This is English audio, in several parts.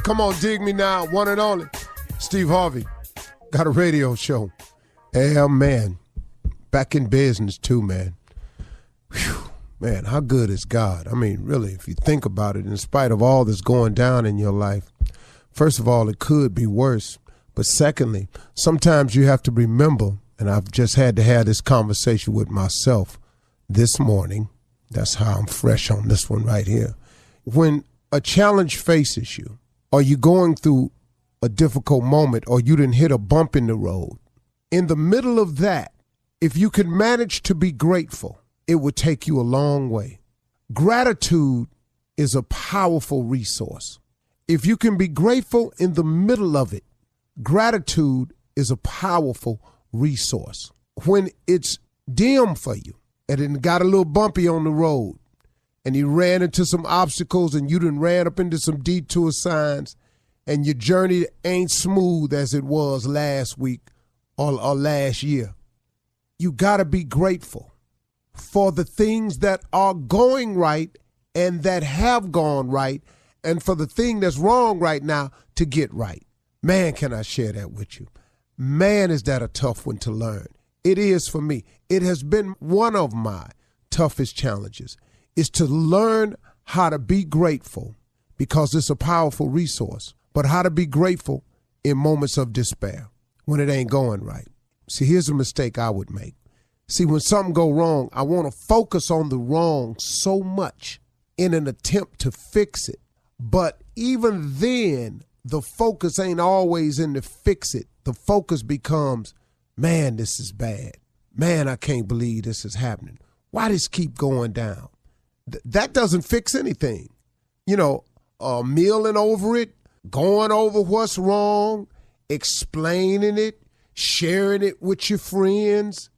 Come on, dig me now, one and only. Steve Harvey, got a radio show. Yeah, man. Back in business too, man. Whew. Man, how good is God? I mean, really, if you think about it, in spite of all that's going down in your life, first of all, it could be worse. But secondly, sometimes you have to remember, and I've just had to have this conversation with myself this morning. That's how I'm fresh on this one right here. When a challenge faces you, or you're going through a difficult moment, or you didn't hit a bump in the road, in the middle of that, if you can manage to be grateful, it would take you a long way. Gratitude is a powerful resource. If you can be grateful in the middle of it, gratitude is a powerful resource. When it's dim for you and it got a little bumpy on the road and you ran into some obstacles and you done ran up into some detour signs and your journey ain't smooth as it was last week or last year, you got to be grateful for the things that are going right and that have gone right, and for the thing that's wrong right now to get right. Man, can I share that with you? Man, is that a tough one to learn. It is for me. It has been one of my toughest challenges, is to learn how to be grateful, because it's a powerful resource, but how to be grateful in moments of despair when it ain't going right. See, here's a mistake I would make. See, when something go wrong, I want to focus on the wrong so much in an attempt to fix it. But even then, the focus ain't always in to fix it. The focus becomes, man, this is bad. Man, I can't believe this is happening. Why does this keep going down? That doesn't fix anything. You know, milling over it, going over what's wrong, explaining it, sharing it with your friends,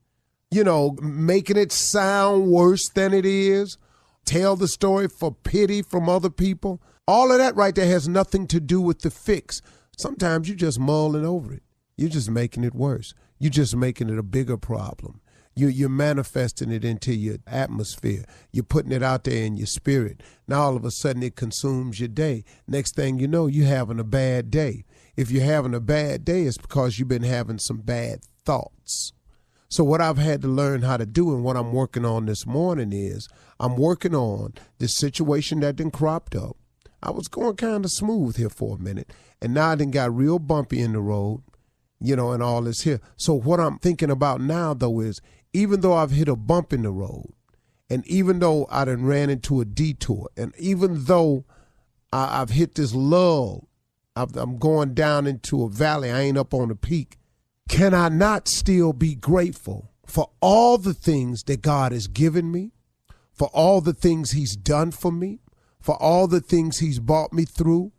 you know, making it sound worse than it is, tell the story for pity from other people. All of that right there has nothing to do with the fix. Sometimes you're just mulling over it. You're just making it worse. You're just making it a bigger problem. You're manifesting it into your atmosphere. You're putting it out there in your spirit. Now all of a sudden it consumes your day. Next thing you know, you're having a bad day. If you're having a bad day, it's because you've been having some bad thoughts. So what I've had to learn how to do, and what I'm working on this morning, is I'm working on this situation that done cropped up. I was going kind of smooth here for a minute, and now I done got real bumpy in the road, you know, and all this here. So what I'm thinking about now, though, is even though I've hit a bump in the road, and even though I done ran into a detour, and even though I've hit this lull, I'm going down into a valley, I ain't up on the peak, can I not still be grateful for all the things that God has given me, for all the things he's done for me, for all the things he's brought me through,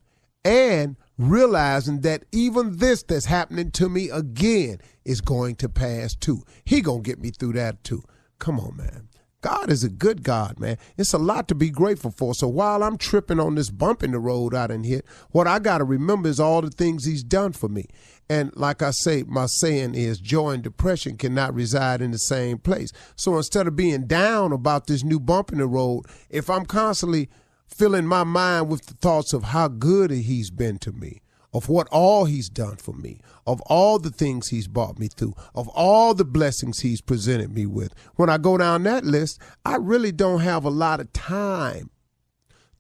and realizing that even this that's happening to me again is going to pass too. He gonna get me through that too. Come on, man. God is a good God, man. It's a lot to be grateful for. So while I'm tripping on this bump in the road I done hit, what I got to remember is all the things he's done for me. And like I say, my saying is joy and depression cannot reside in the same place. So instead of being down about this new bump in the road, if I'm constantly filling my mind with the thoughts of how good he's been to me, of what all he's done for me, of all the things he's brought me through, of all the blessings he's presented me with. When I go down that list, I really don't have a lot of time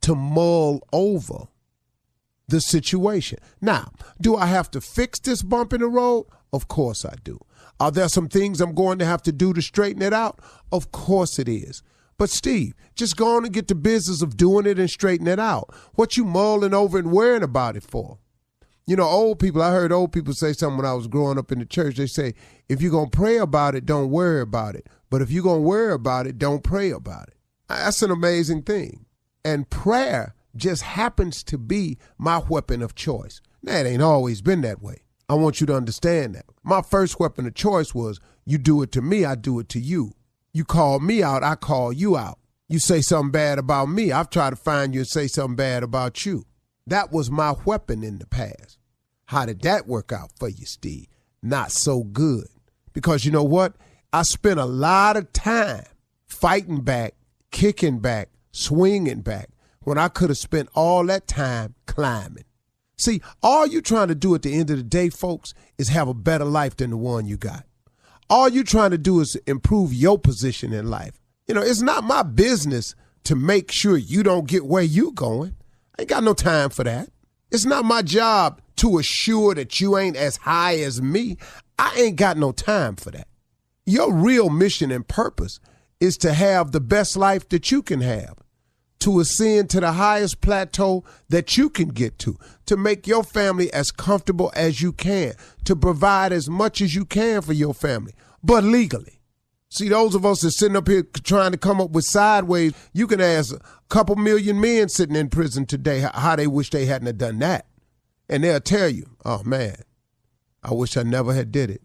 to mull over the situation. Now, do I have to fix this bump in the road? Of course I do. Are there some things I'm going to have to do to straighten it out? Of course it is. But Steve, just go on and get the business of doing it and straighten it out. What you mulling over and worrying about it for? You know, old people, I heard old people say something when I was growing up in the church. They say, if you're going to pray about it, don't worry about it. But if you're going to worry about it, don't pray about it. That's an amazing thing. And prayer just happens to be my weapon of choice. Now, it ain't always been that way. I want you to understand that. My first weapon of choice was, you do it to me, I do it to you. You call me out, I call you out. You say something bad about me, I've tried to find you and say something bad about you. That was my weapon in the past. How did that work out for you, Steve? Not so good. Because you know what? I spent a lot of time fighting back, kicking back, swinging back, when I could have spent all that time climbing. See, all you trying to do at the end of the day, folks, is have a better life than the one you got. All you trying to do is improve your position in life. You know, it's not my business to make sure you don't get where you going. I ain't got no time for that. It's not my job to assure that you ain't as high as me. I ain't got no time for that. Your real mission and purpose is to have the best life that you can have, to ascend to the highest plateau that you can get to make your family as comfortable as you can, to provide as much as you can for your family, but legally. See, those of us that sitting up here trying to come up with sideways, you can ask a couple million men sitting in prison today how they wish they hadn't have done that. And they'll tell you, oh, man, I wish I never had did it.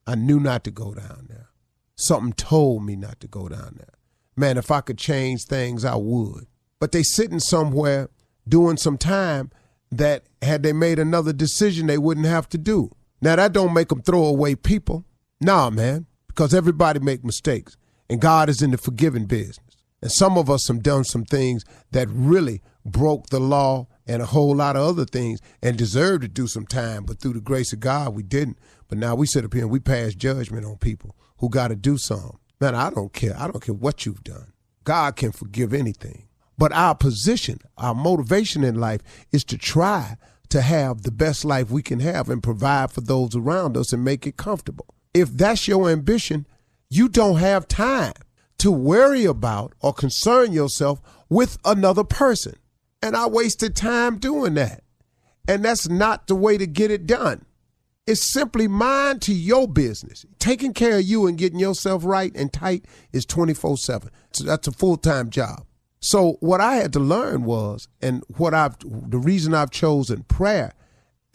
I knew not to go down there. Something told me not to go down there. Man, if I could change things, I would. But they sitting somewhere doing some time that had they made another decision, they wouldn't have to do. Now, that don't make them throw away people. Nah, man. Because everybody make mistakes, and God is in the forgiving business. And some of us have done some things that really broke the law and a whole lot of other things and deserved to do some time, but through the grace of God, we didn't. But now we sit up here and we pass judgment on people who got to do something. Man, I don't care. I don't care what you've done. God can forgive anything. But our position, our motivation in life is to try to have the best life we can have and provide for those around us and make it comfortable. If that's your ambition, you don't have time to worry about or concern yourself with another person. And I wasted time doing that. And that's not the way to get it done. It's simply mind to your business. Taking care of you and getting yourself right and tight is 24/7. So that's a full-time job. So what I had to learn was, and the reason I've chosen prayer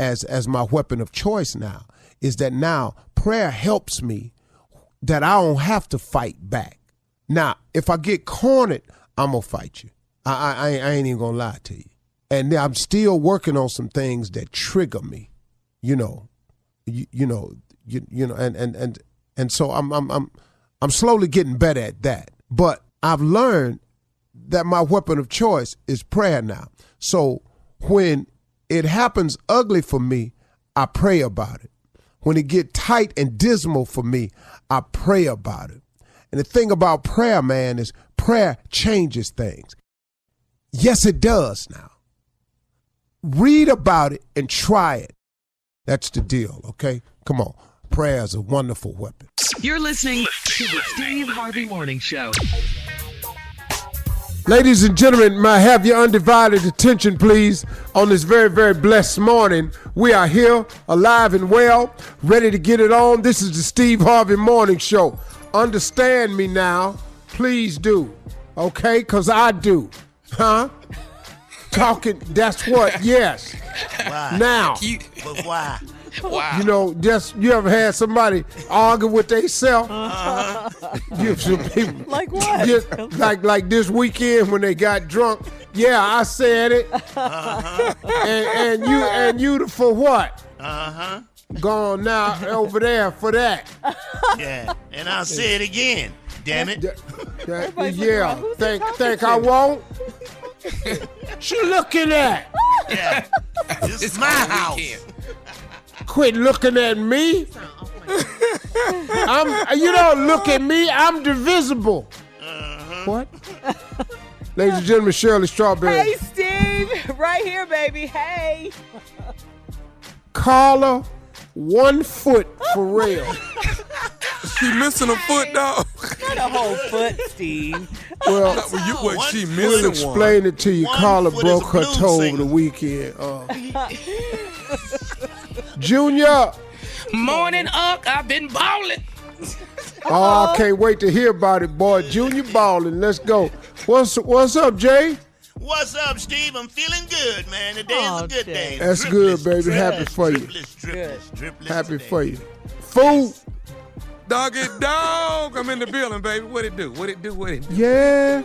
as my weapon of choice now, is that now prayer helps me that I don't have to fight back. Now, if I get cornered, I'm going to fight you. I ain't even going to lie to you. And I'm still working on some things that trigger me, and so I'm slowly getting better at that. But I've learned that my weapon of choice is prayer now. So when it happens ugly for me, I pray about it. When it get tight and dismal for me, I pray about it. And the thing about prayer, man, is prayer changes things. Yes, it does now. Read about it and try it. That's the deal, okay? Come on. Prayer is a wonderful weapon. You're listening to the Steve Harvey Morning Show. Ladies and gentlemen, may I have your undivided attention, please, on this very, very blessed morning. We are here, alive and well, ready to get it on. This is the Steve Harvey Morning Show. Understand me now. Please do. Okay? Because I do. Huh? Talking, that's what, yes. Why? Now. But why? Wow. You know, you ever had somebody argue with themselves? Like what? Just, like this weekend when they got drunk. Yeah, I said it. And you for what? Gone now over there for that. Yeah, and I'll say it again. Damn it. Yeah. Think I won't? She looking at? Yeah. This is my house. Quit looking at me. You don't look at me. I'm divisible. What? Ladies and gentlemen, Shirley Strawberry. Hey, Steve. Right here, baby. Hey. Carla, 1 foot for real. She missing a foot, dog. Not a whole foot, Steve. Well, She we'll missing explain it to you. One Carla foot broke is a her blues toe singer. over the weekend. Junior. Morning, Unc. I've been balling. Oh, I can't wait to hear about it, boy. Junior balling. Let's go. What's up, Jay? What's up, Steve? I'm feeling good, man. Today's a good day. That's good, baby. Happy for you. Triplets Happy today. for you. Food. Doggy dog. I'm in the building, baby. What it do? Yeah.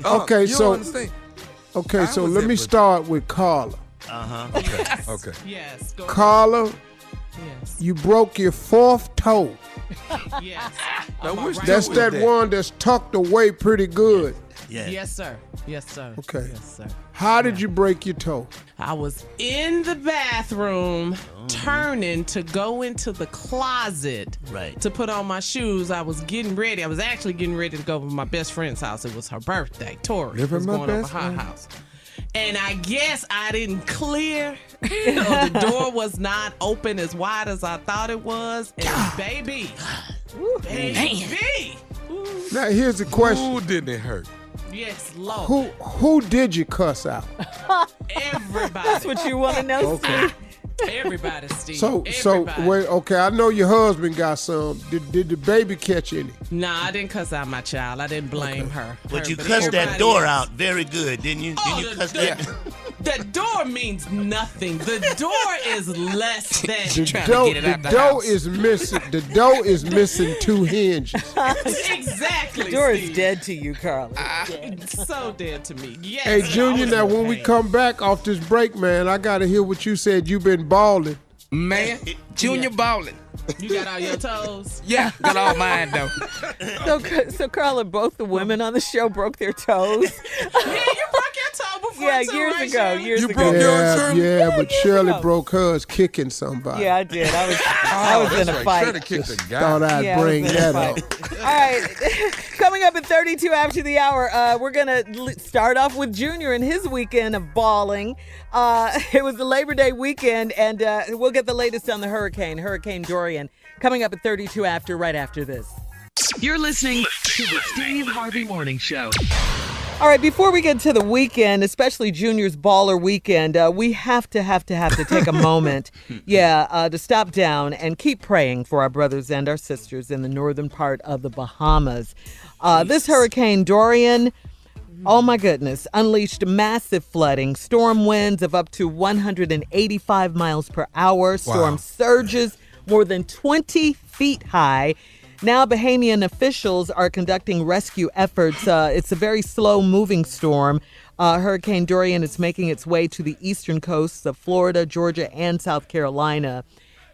Okay, you so don't understand. Okay, so let me start with Carla. Okay. Yes. Go Carla, Yes. you broke your 4th toe. Yes. Now, which That's toe is that one that's tucked away pretty good. Yeah. Yes, sir. Yes, sir. Okay. Yes, sir. How did you break your toe? I was in the bathroom turning to go into the closet Right. to put on my shoes. I was getting ready. I was actually getting ready to go to my best friend's house. It was her birthday. Tori Living was my going over best her friend. house. And I guess I didn't clear. Or the door was not open as wide as I thought it was. And baby. Now here's the question: Who didn't it hurt? Yes, Lord. Who did you cuss out? Everybody. That's what you want to know, Okay. Steve? Everybody, Steve. So Everybody. wait. Okay, I know your husband got some. Did the baby catch any? Nah, I didn't cuss out my child. I didn't blame her. But you But cussed that everybody door else. out very good, didn't you? Didn't you cuss that? The door means nothing. The door is less than. The door is missing. The door is missing 2 hinges. Exactly. The door is Steve. dead to you, Carly. It's so dead to me. Yes. Hey, I Junior, was now in when we pain. come back off this break, man, I gotta hear what you said. You been balling. Man, Junior balling. You got all your toes. Yeah, got all mine though. So Carla, both the women on the show broke their toes. Yeah, you broke your toe before Yeah, too, years right, ago. Shirley? Years You ago. broke yours, Shirley? Yeah, but Shirley ago. broke hers kicking somebody. Yeah, I did. I was in a fight. Shirley kicked a guy. Thought I'd Yeah, I was bring in a that up. fight. All right, coming up at 32 after the hour, we're going to start off with Junior and his weekend of bawling. It was the Labor Day weekend, and we'll get the latest on the Hurricane Dorian, coming up at 32 after, right after this. You're listening to the Steve Harvey Morning Show. All right, before we get to the weekend, especially Junior's baller weekend, we have to take a moment, to stop down and keep praying for our brothers and our sisters in the northern part of the Bahamas. This Hurricane Dorian, oh my goodness, unleashed massive flooding, storm winds of up to 185 miles per hour, storm surges more than 20 feet high. Now, Bahamian officials are conducting rescue efforts. It's a very slow-moving storm. Hurricane Dorian is making its way to the eastern coasts of Florida, Georgia, and South Carolina.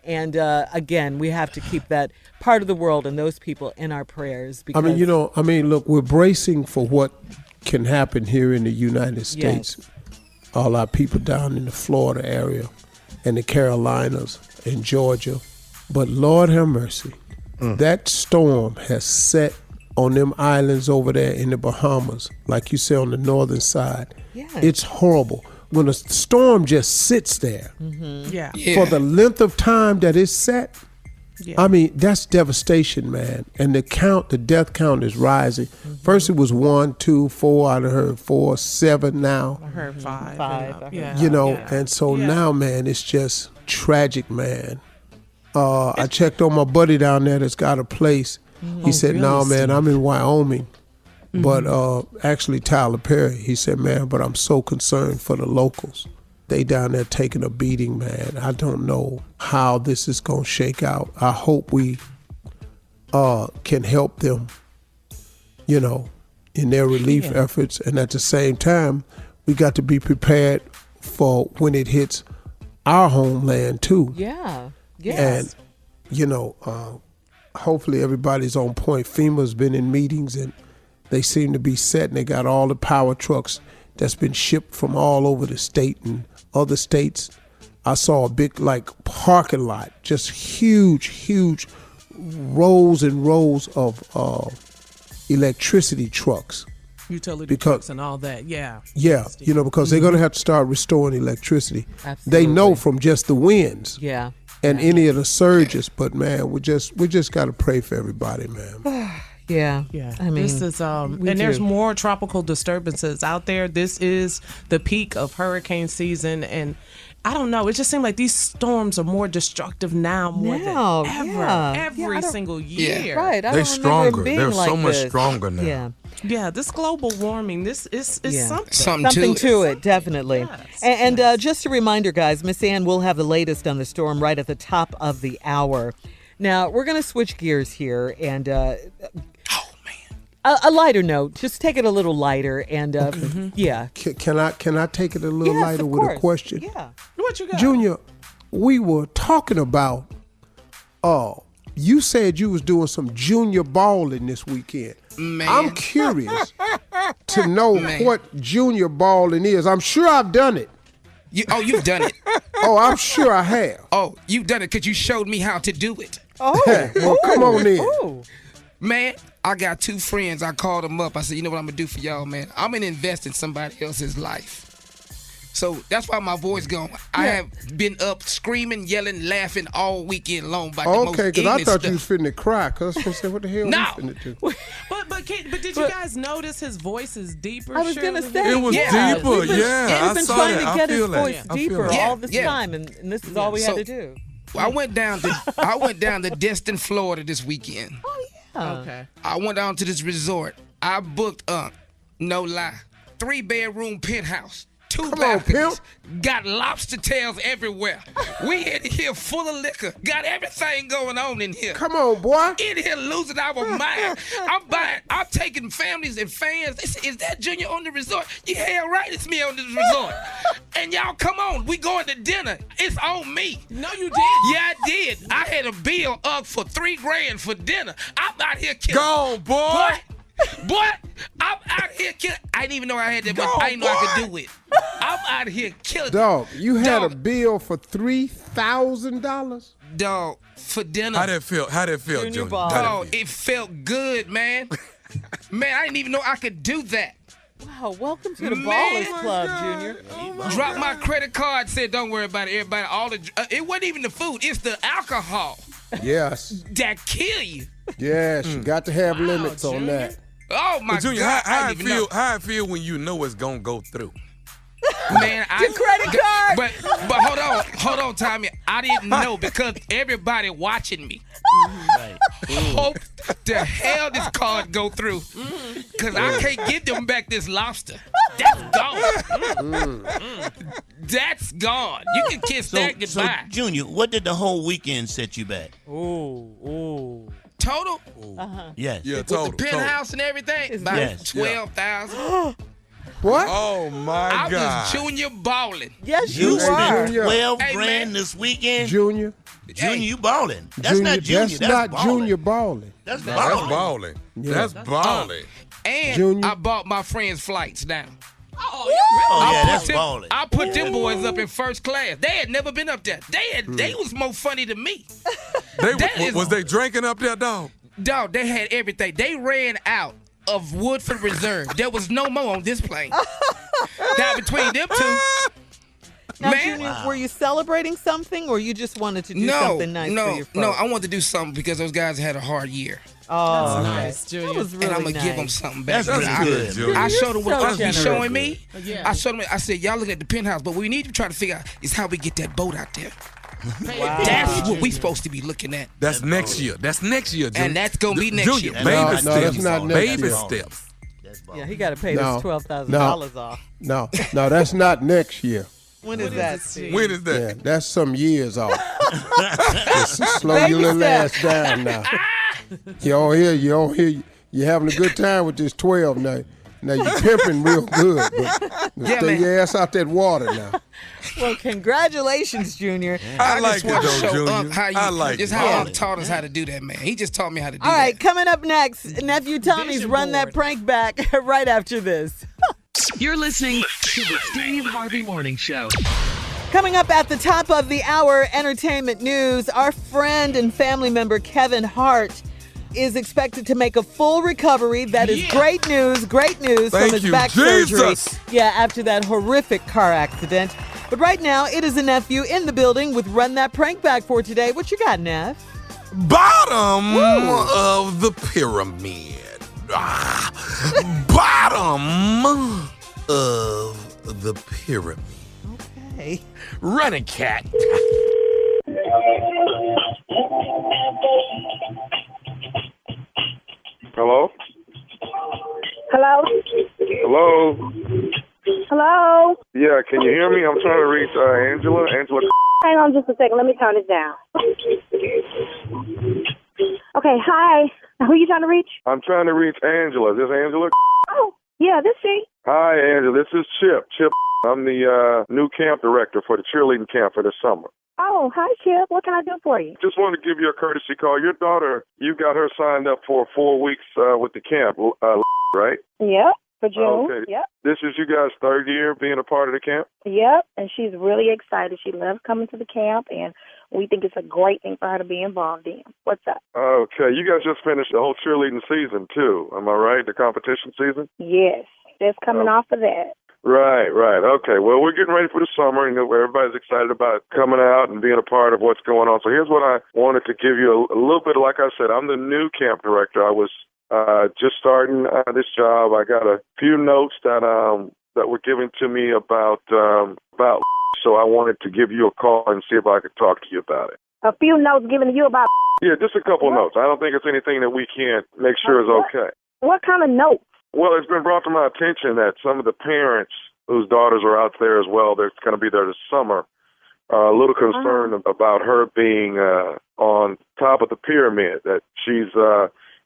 And again, we have to keep that part of the world and those people in our prayers. Because, Look, we're bracing for what can happen here in the United States. Yes. All our people down in the Florida area and the Carolinas and Georgia. But Lord have mercy. That storm has set on them islands over there in the Bahamas, like you say, on the northern side. Yeah. It's horrible. When a storm just sits there Yeah. for the length of time that it's set, Yeah. I mean, that's devastation, man. And the death count is rising. First it was 1, 2, 4, I heard 4, 7 now. I heard five. Five. Yeah. And so now, man, it's just tragic, man. I checked on my buddy down there that's got a place. He said, "No, man, I'm in Wyoming." But actually, Tyler Perry, he said, "Man, but I'm so concerned for the locals. They down there taking a beating, man. I don't know how this is going to shake out. I hope we can help them, in their relief efforts. And at the same time, we got to be prepared for when it hits our homeland, too." Yeah. Yes. And, hopefully everybody's on point. FEMA's been in meetings and they seem to be set, and they got all the power trucks that's been shipped from all over the state and other states. I saw a big, parking lot, just huge rows and rows of electricity trucks. Utility trucks and all that. Yeah. Yeah, because they're going to have to start restoring electricity. Absolutely. They know from just the winds. Yeah. And any of the surges, but man, we just got to pray for everybody, man. Yeah. Yeah. I mean, this is we and there's do. more tropical disturbances out there. This is the peak of hurricane season, and I don't know. It just seems like these storms are more destructive now more Now, than ever. yeah. Every I don't- single year. Right. I They're don't remember stronger. it being They're like so much this. stronger now. Yeah. Yeah. This global warming. This is Yeah. something. Something to it, definitely. Yes, And just a reminder, guys, Miss Ann will have the latest on the storm right at the top of the hour. Now, we're going to switch gears here and a lighter note. Just take it a little lighter and yeah. Can I take it a little Yes, lighter of with course. a question? Yeah. What you got? Junior, we were talking about you said you was doing some junior balling this weekend. Man. I'm curious to know what junior balling is. I'm sure I've done it. You've done it. Oh, I'm sure I have. Oh, you've done it because you showed me how to do it. Oh, Well, come on in. Ooh. Man, I got 2 friends. I called them up. I said, you know what I'm going to do for y'all, man? I'm going to invest in somebody else's life. So that's why my voice gone. I have been up screaming, yelling, laughing all weekend long about the most Okay, because I ignorant thought stuff. you was finna cry. Because I was finna say, what the hell No. you finna do? But did you guys notice his voice is deeper? I was going to Shirley? say. It was deeper, yeah. He's I been saw trying that. to I get his feel that. voice I feel deeper that. all this time, and this is all we had to do. I went down to Destin, Florida this weekend. Oh, yeah. Okay. I went down to this resort. I booked no lie, 3-bedroom penthouse. 2 Come on, balconies. Got lobster tails everywhere. We in here full of liquor. Got everything going on in here. Come on, boy. In here losing our mind. I'm taking families and fans. They say, is that Junior on the resort? You hell right, it's me on this resort. And y'all, come on, we going to dinner. It's on me. No, you did. Yeah, I did. I had a bill up for $3,000 for dinner. I'm out here killing. Go on, boy. Boy, I'm out here killing. I didn't even know I had that much. I didn't know I could do it. I'm out here killing. Dog, you had a Dog. bill for $3,000? Dog, for dinner. How that feel? Junior Junior? ball. Dog, it felt good, man. Man, I didn't even know I could do that. Wow, welcome to the Man. Ballers Club, Junior. Dropped my credit card, said, don't worry about it, everybody. It wasn't even the food, it's the alcohol Yes. that kill you. Yes, you got to have limits on Junior. that. Oh, my But Junior, God. how I I didn't even know. how I feel when you know it's gonna go through. Man, Your credit card. But hold on, Tommy. I didn't know because everybody watching me. Hope the hell this card go through, cause I can't get them back this lobster. That's gone. That's gone. You can kiss that So, goodbye. Junior, what did the whole weekend set you back? Ooh. Total Yes. Yeah, with total. the penthouse and everything, about Yes. 12,000. What? Oh my I God. was junior balling. Yes, You you spent are. Junior. 12 Hey, grand man. this weekend? Junior? Junior, Hey. you balling. That's not junior. That's not balling. junior balling. That's No, balling. that's balling. Yeah. That's balling. And Junior. I bought my friends' flights down. Oh, yeah, that's them- balling. I put them boys up in first class. They had never been up there. They was more funny than me. That is- Was they drinking up there, dog? Dog, they had everything. They ran out of Woodford Reserve. There was no more on this plane. Now between them two, Now, man. Junior, were you celebrating something, or you just wanted to do something nice for your folks? no. I wanted to do something because those guys had a hard year, Oh, okay. nice, Junior. That was really and I'm gonna nice. give them something back. That's I- good. Junior. I showed them what so Unc be generous. showing me. Yeah. I showed them. I said, y'all looking at the penthouse, but what we need to try to figure out is how we get that boat out there. That's what we supposed to be looking at. That's next year. That's next year, Junior. And that's gonna be next Junior, year. baby No, steps. that's not next baby year. steps. That's balling. Yeah, he got to pay No. this $12,000 off. No, that's not next year. When is that? When is that? Yeah, that's some years off. Just slow your Baby little steps. ass down now. You don't hear, you're having a good time with this 12 now. Now you're pimping real good, but Yeah, stay man. your ass out that water now. Well, congratulations, Junior. I like just it want to though, show Junior. Unc how you. I like Just it. how Yeah. Unc taught us how to do that, man. He just taught me how to do All right, that. coming up next, Nephew Tommy's Vision Run That board. Prank Back right after this. You're listening to the Steve Harvey Morning Show. Coming up at the top of the hour, entertainment news. Our friend and family member Kevin Hart is expected to make a full recovery. That is great news from Thank his you, back Jesus. surgery. Yeah, after that horrific car accident. But right now, it is a nephew in the building with Run That Prank Back for today. What you got, Neff? Bottom of the pyramid. Bottom of the pyramid. Hey. Running cat. Hello? Hello? Hello? Hello? Yeah, can you hear me? I'm trying to reach Angela. Angela. Hang on just a second. Let me turn it down. Okay, hi. Who are you trying to reach? I'm trying to reach Angela. Is this Angela? Oh, yeah, this she. Hi, Angela. This is Chip. Chip. I'm the new camp director for the cheerleading camp for this summer. Oh, hi, Chip. What can I do for you? Just wanted to give you a courtesy call. Your daughter, you got her signed up for 4 weeks with the camp, right? Yep, for June. Okay. Yep. This is you guys' 3rd year being a part of the camp? Yep, and she's really excited. She loves coming to the camp, and we think it's a great thing for her to be involved in. What's up? Okay, you guys just finished the whole cheerleading season, too. Am I right? The competition season? Yes, just coming off of that. Right. Okay, well, we're getting ready for the summer, and everybody's excited about coming out and being a part of what's going on. So here's what I wanted to give you a little bit. Like I said, I'm the new camp director. I was just starting this job. I got a few notes that were given to me about. So I wanted to give you a call and see if I could talk to you about it. A few notes given to you about. Yeah, just a couple notes. I don't think it's anything that we can't make sure is okay. What kind of notes? Well, it's been brought to my attention that some of the parents whose daughters are out there as well, they're going to be there this summer, are a little concerned about her being on top of the pyramid, that she's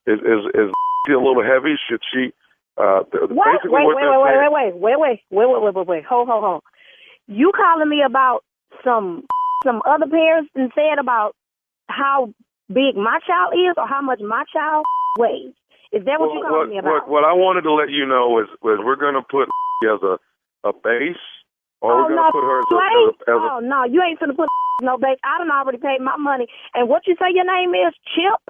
is a little heavy. Should she? What? Wait. Hold. You calling me about some other parents and said about how big my child is or how much my child weighs? Is that what you're calling me about? What I wanted to let you know is we're going to put as a base, or we're going to put her as a... Oh, no, you ain't finna put no base. I done already paid my money. And what you say your name is? Chip?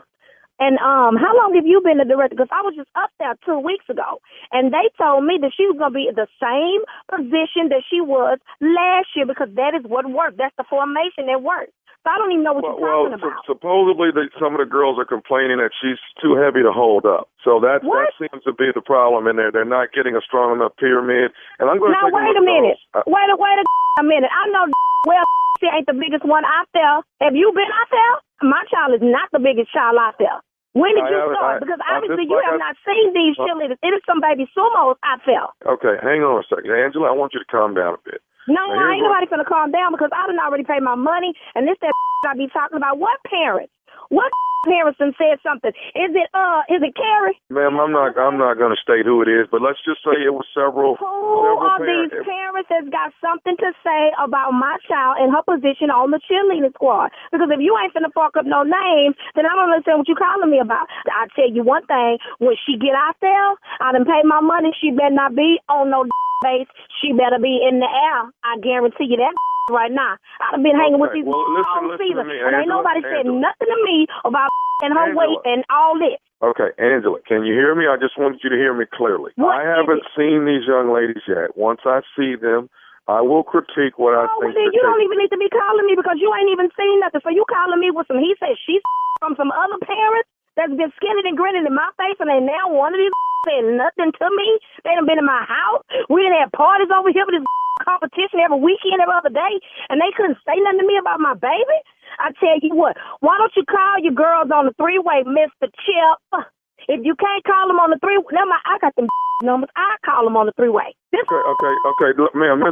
And how long have you been the director? Because I was just up there 2 weeks ago, and they told me that she was going to be in the same position that she was last year because that is what worked. That's the formation that worked. So I don't even know what you're talking about. Supposedly some of the girls are complaining that she's too heavy to hold up. So that seems to be the problem in there. They're not getting a strong enough pyramid. And I'm going to take wait a minute. Wait a minute. I know well she ain't the biggest one out there. Have you been out there? My child is not the biggest child out there. When did you start? Because obviously you have not seen these cheerleaders. It is some baby sumos out there. Okay, hang on a second. Angela, I want you to calm down a bit. No, I ain't nobody finna calm down because I done already paid my money, and this that I be talking about. What parents? What parents done said something? Is it Carrie? Ma'am, I'm not gonna state who it is, but let's just say it was several. Who are these parents that's got something to say about my child and her position on the cheerleading squad? Because if you ain't finna fuck up no names, then I don't understand what you calling me about. I tell you one thing: when she get out there, I done paid my money. She better not be on no base. She better be in the air. I guarantee you that right now. I've been hanging with these all season, and ain't nobody said nothing to me about and her weight and all this. Okay, Angela, can you hear me? I just wanted you to hear me clearly. I haven't seen these young ladies yet. Once I see them, I will critique what I think. Well, then you don't even need to be calling me because you ain't even seen nothing. So you calling me with some he said she's from some other parents that's been skinning and grinning in my face, and they now one of these saying nothing to me. They done been in my house. We done had parties over here with this competition every weekend, every other day, and they couldn't say nothing to me about my baby. I tell you what, why don't you call your girls on the three-way, Mr. Chip? If you can't call them on the three-way, I got them numbers. I call them on the three-way. Okay. Look, ma'am,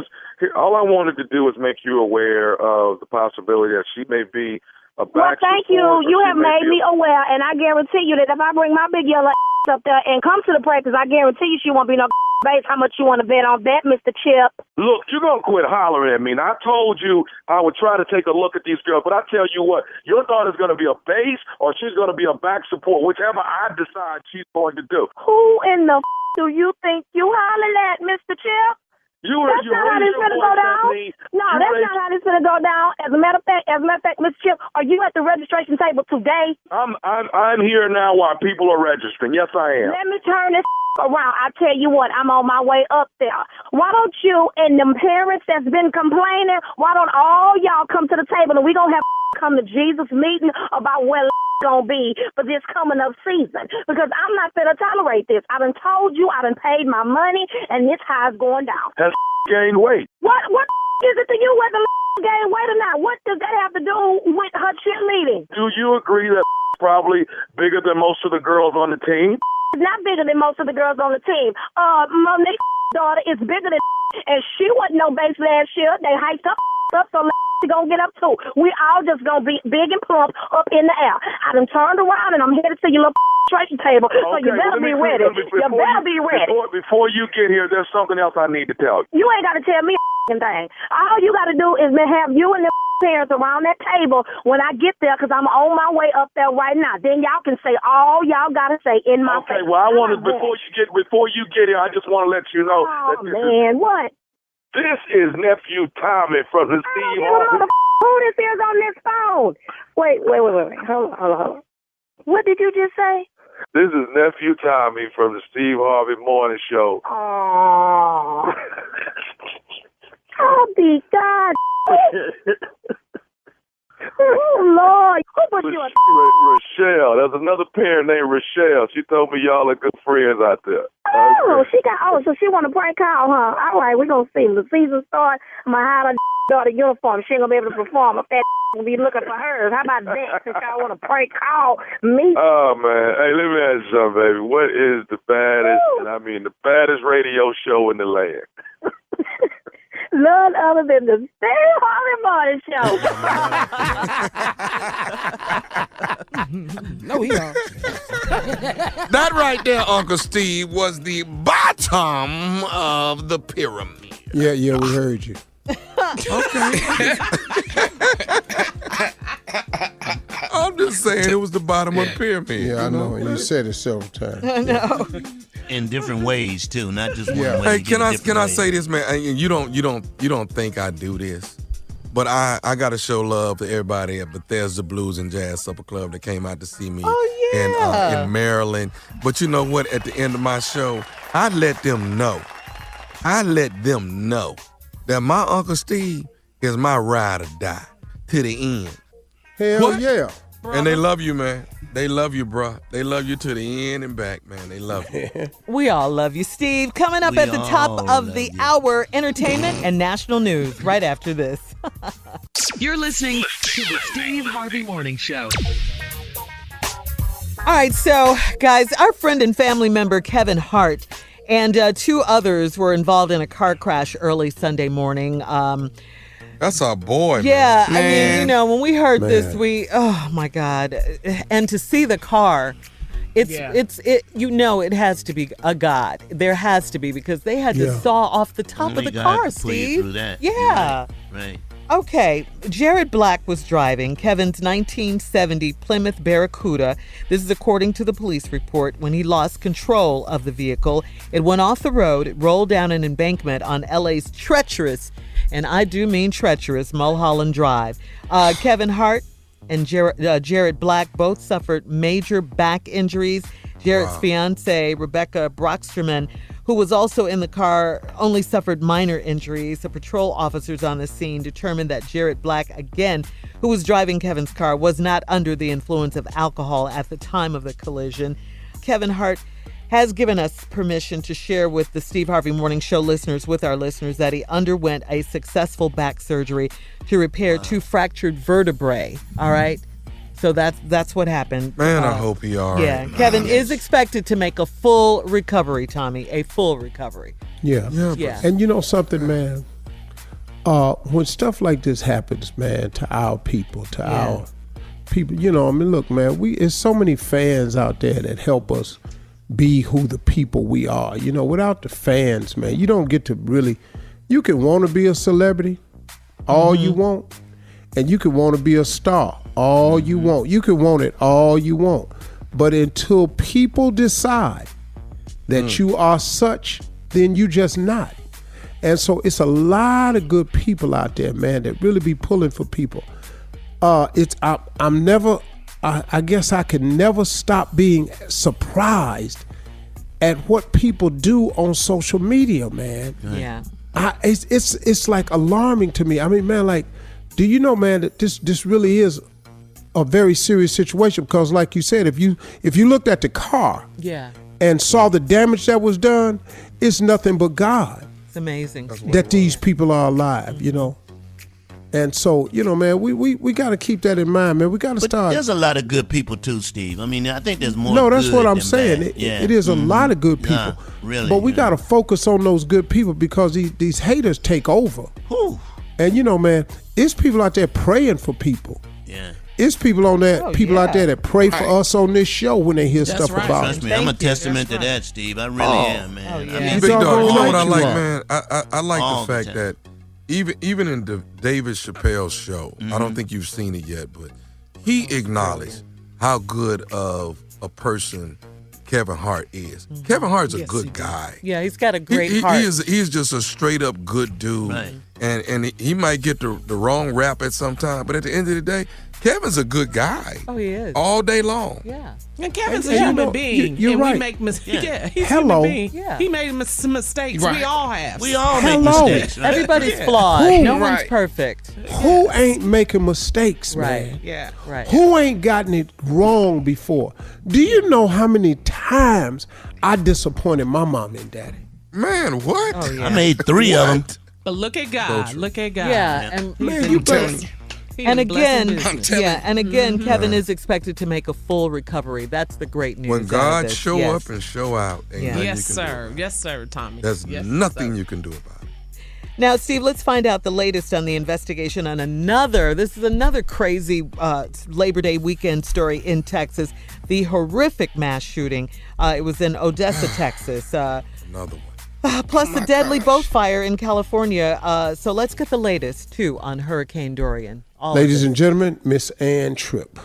all I wanted to do is make you aware of the possibility that she may be a back. Well, thank you. You have made me aware, and I guarantee you that if I bring my big yellow up there and come to the practice, I guarantee you she won't be no base. How much you want to bet on that, Mr. Chip? Look, you're going to quit hollering at me. Now, I told you I would try to take a look at these girls, but I tell you what, your daughter's going to be a base or she's going to be a back support, whichever I decide she's going to do. Who in the do you think you hollering at, Mr. Chip? That's not how this gonna go down. No, that's not how this gonna go down. As a matter of fact, Mr. Chip, are you at the registration table today? I'm here now while people are registering. Yes, I am. Let me turn this around. I tell you what, I'm on my way up there. Why don't you and them parents that's been complaining? Why don't all y'all come to the table and we gonna have come to Jesus meeting about where gonna be for this coming up season? Because I'm not gonna tolerate this. I done told you, I done paid my money, and this high is going down. Has gained weight. What is it to you whether gain weight or not? What does that have to do with her cheerleading? Do you agree that probably bigger than most of the girls on the team? It's not bigger than most of the girls on the team. Monique's daughter is bigger than and she wasn't no base last year. They hyped up so gonna get up too. We all just gonna be big and plump up in the air. I done turned around and I'm headed to your little registration table. So you better be ready. You better be ready. Before you get here, there's something else I need to tell you. You ain't gotta tell me thing. All you got to do is have you and the parents around that table when I get there, because I'm on my way up there right now. Then y'all can say all y'all got to say in my face. Okay, well, I want to, before you get here, I just want to let you know. Oh, man, what? This is nephew Tommy from the Steve Harvey. Who this is on this phone? Wait. Hold on. What did you just say? This is nephew Tommy from the Steve Harvey Morning Show. Oh. Oh, be God. Oh, Lord. Who put you on? Rochelle. There's another parent named Rochelle. She told me y'all are good friends out there. Oh, so she want to prank call, huh? All right, we're going to see. The season starts. I'm going to hide her daughter uniform. She ain't going to be able to perform. If that will be looking for hers. How about that? Since y'all want to prank call me. Oh, man. Hey, let me ask you something, baby. What is the baddest, and I mean the baddest radio show in the land? None other than the Steve Harvey Morning Show. No, he don't. That right there, Uncle Steve, was the bottom of the pyramid. Yeah, we heard you. Okay. I'm just saying it was the bottom of the pyramid. Yeah, I know. You said it several times. I know. In different ways too, not just one way. Hey, can I say this, man? And you don't think I do this, but I gotta show love to everybody at Bethesda Blues and Jazz Supper Club that came out to see me in Maryland. But you know what? At the end of my show, I let them know that my Uncle Steve is my ride or die to the end. Hell yeah. And they love you, man. They love you, bro. They love you to the end and back, man. They love you. We all love you, Steve. Coming up at the top of the hour, entertainment and national news right after this. You're listening to the Steve Harvey Morning Show. All right, so, guys, our friend and family member Kevin Hart and two others were involved in a car crash early Sunday morning. That's our boy, yeah, man. I mean, you know, when we heard this, oh my God. And to see the car, it has to be a God. There has to be, because they had to saw off the top of the car, Steve. Yeah. Right. Okay, Jared Black was driving Kevin's 1970 Plymouth Barracuda. This is according to the police report. When he lost control of the vehicle, it went off the road, it rolled down an embankment on LA's treacherous, and I do mean treacherous, Mulholland Drive. Kevin Hart and Jared Black both suffered major back injuries. Jared's fiancée, Rebecca Brocksterman, who was also in the car, only suffered minor injuries. The patrol officers on the scene determined that Jared Black, again, who was driving Kevin's car, was not under the influence of alcohol at the time of the collision. Kevin Hart has given us permission to share with the Steve Harvey Morning Show listeners, with our listeners, that he underwent a successful back surgery to repair two fractured vertebrae. All right? So that's what happened. Man, I hope he all right. Yeah, Kevin is expected to make a full recovery, Tommy, a full recovery. Yeah. And you know something, man? When stuff like this happens, man, to our people, you know, I mean, look, man, there's so many fans out there that help us be who the people we are. You know, without the fans, man, you don't get to really, you can want to be a celebrity all you want, and you can want to be a star all you want. You can want it all you want. But until people decide that you are such, then you just not. And so it's a lot of good people out there, man, that really be pulling for people. I guess I can never stop being surprised at what people do on social media, man. Yeah. It's like alarming to me. I mean, man, like, do you know, man, that this really is a very serious situation? Because like you said, if you looked at the car and saw the damage that was done, it's nothing but God. It's amazing that these people are alive, you know. And so, you know, man, we got to keep that in mind, man. We got to start. There's a lot of good people too, Steve. I mean, I think there's more. No, that's good what I'm than saying. bad. It is a lot of good people. Really. But we got to focus on those good people, because these haters take over. Whew. And you know, man, it's people out there praying for people. Yeah. It's people out there that pray for us on this show when they hear stuff about Trust us. me, I'm a testament to that, Steve. I really am, man. Oh, yeah. I mean, Big dog, you know what I you like, are. man? I like All the fact the that even in David Chappelle's show, I don't think you've seen it yet, but he acknowledged how good of a person Kevin Hart is. Kevin Hart's a good guy. Yeah, he's got a great heart. He's just a straight up good dude. Right. And he might get the wrong rap at some time, but at the end of the day, Kevin's a good guy. Oh, he is. All day long. Yeah. And Kevin's a human being. You're right. We make mistakes. Yeah, he's Hello. a human being. Yeah. He made some mistakes. Right. We all have. We all make Hello. mistakes. Right? Everybody's flawed. Who? No one's Right. perfect. Who ain't making mistakes, Right. man? Yeah. Right. Who ain't gotten it wrong before? Do you know how many times I disappointed my mom and daddy? Man, what? Oh, yeah. I made 3 of them. But look at God. Look at God. Yeah, and Man, you better. He and is blessing again, business. I'm telling yeah, you. and again, Kevin is expected to make a full recovery. That's the great news. When out of God this. show Yes. up and show out, ain't Yeah. nothing Yes, you can sir. do. Yes, sir, Tommy. There's Yes, nothing sir. you can do about it. Now, Steve, let's find out the latest on the investigation on this is another crazy Labor Day weekend story in Texas, the horrific mass shooting. It was in Odessa, Texas. Another one. Plus the deadly boat fire in California. So let's get the latest, too, on Hurricane Dorian. Ladies and gentlemen, Miss Ann Tripp.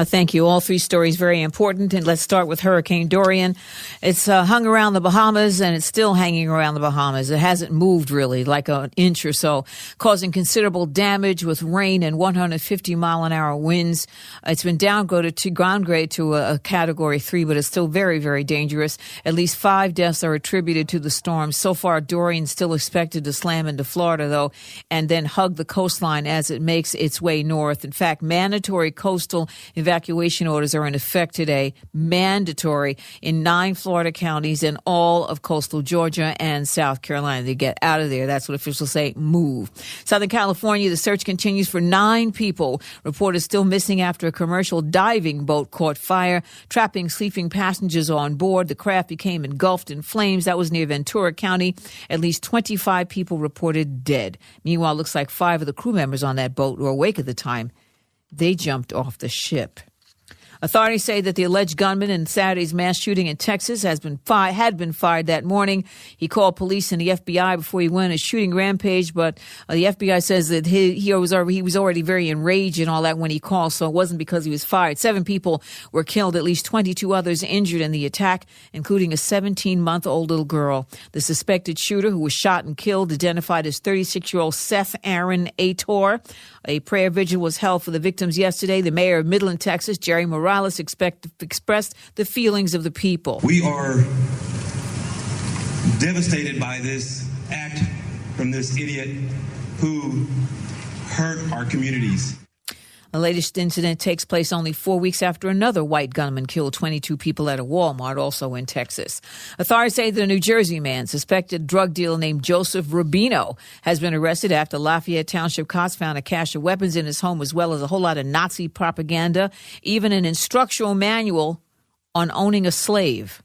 Thank you. All 3 stories very important. And let's start with Hurricane Dorian. It's hung around the Bahamas, and it's still hanging around the Bahamas. It hasn't moved really, like an inch or so, causing considerable damage with rain and 150-mile-an-hour winds. It's been downgraded to a Category 3, but it's still very, very dangerous. At least 5 deaths are attributed to the storm. So far, Dorian's still expected to slam into Florida, though, and then hug the coastline as it makes its way north. In fact, mandatory coastal evacuation orders are in effect today, mandatory in 9 Florida counties and all of coastal Georgia and South Carolina. They get out of there. That's what officials say. Move. Southern California, the search continues for 9 people reported still missing after a commercial diving boat caught fire, trapping sleeping passengers on board. The craft became engulfed in flames. That was near Ventura County. At least 25 people reported dead. Meanwhile, it looks like 5 of the crew members on that boat were awake at the time. They jumped off the ship. Authorities say that the alleged gunman in Saturday's mass shooting in Texas had been fired that morning. He called police and the FBI before he went on a shooting rampage, but the FBI says that he was already very enraged and all that when he called, so it wasn't because he was fired. 7 people were killed, at least 22 others injured in the attack, including a 17-month-old little girl. The suspected shooter, who was shot and killed, identified as 36-year-old Seth Aaron Ator. A prayer vigil was held for the victims yesterday. The mayor of Midland, Texas, Jerry Morales, expressed the feelings of the people. We are devastated by this act from this idiot who hurt our communities. The latest incident takes place only 4 weeks after another white gunman killed 22 people at a Walmart, also in Texas. Authorities say that a New Jersey man, suspected drug dealer named Joseph Rubino, has been arrested after Lafayette Township cops found a cache of weapons in his home, as well as a whole lot of Nazi propaganda, even an instructional manual on owning a slave.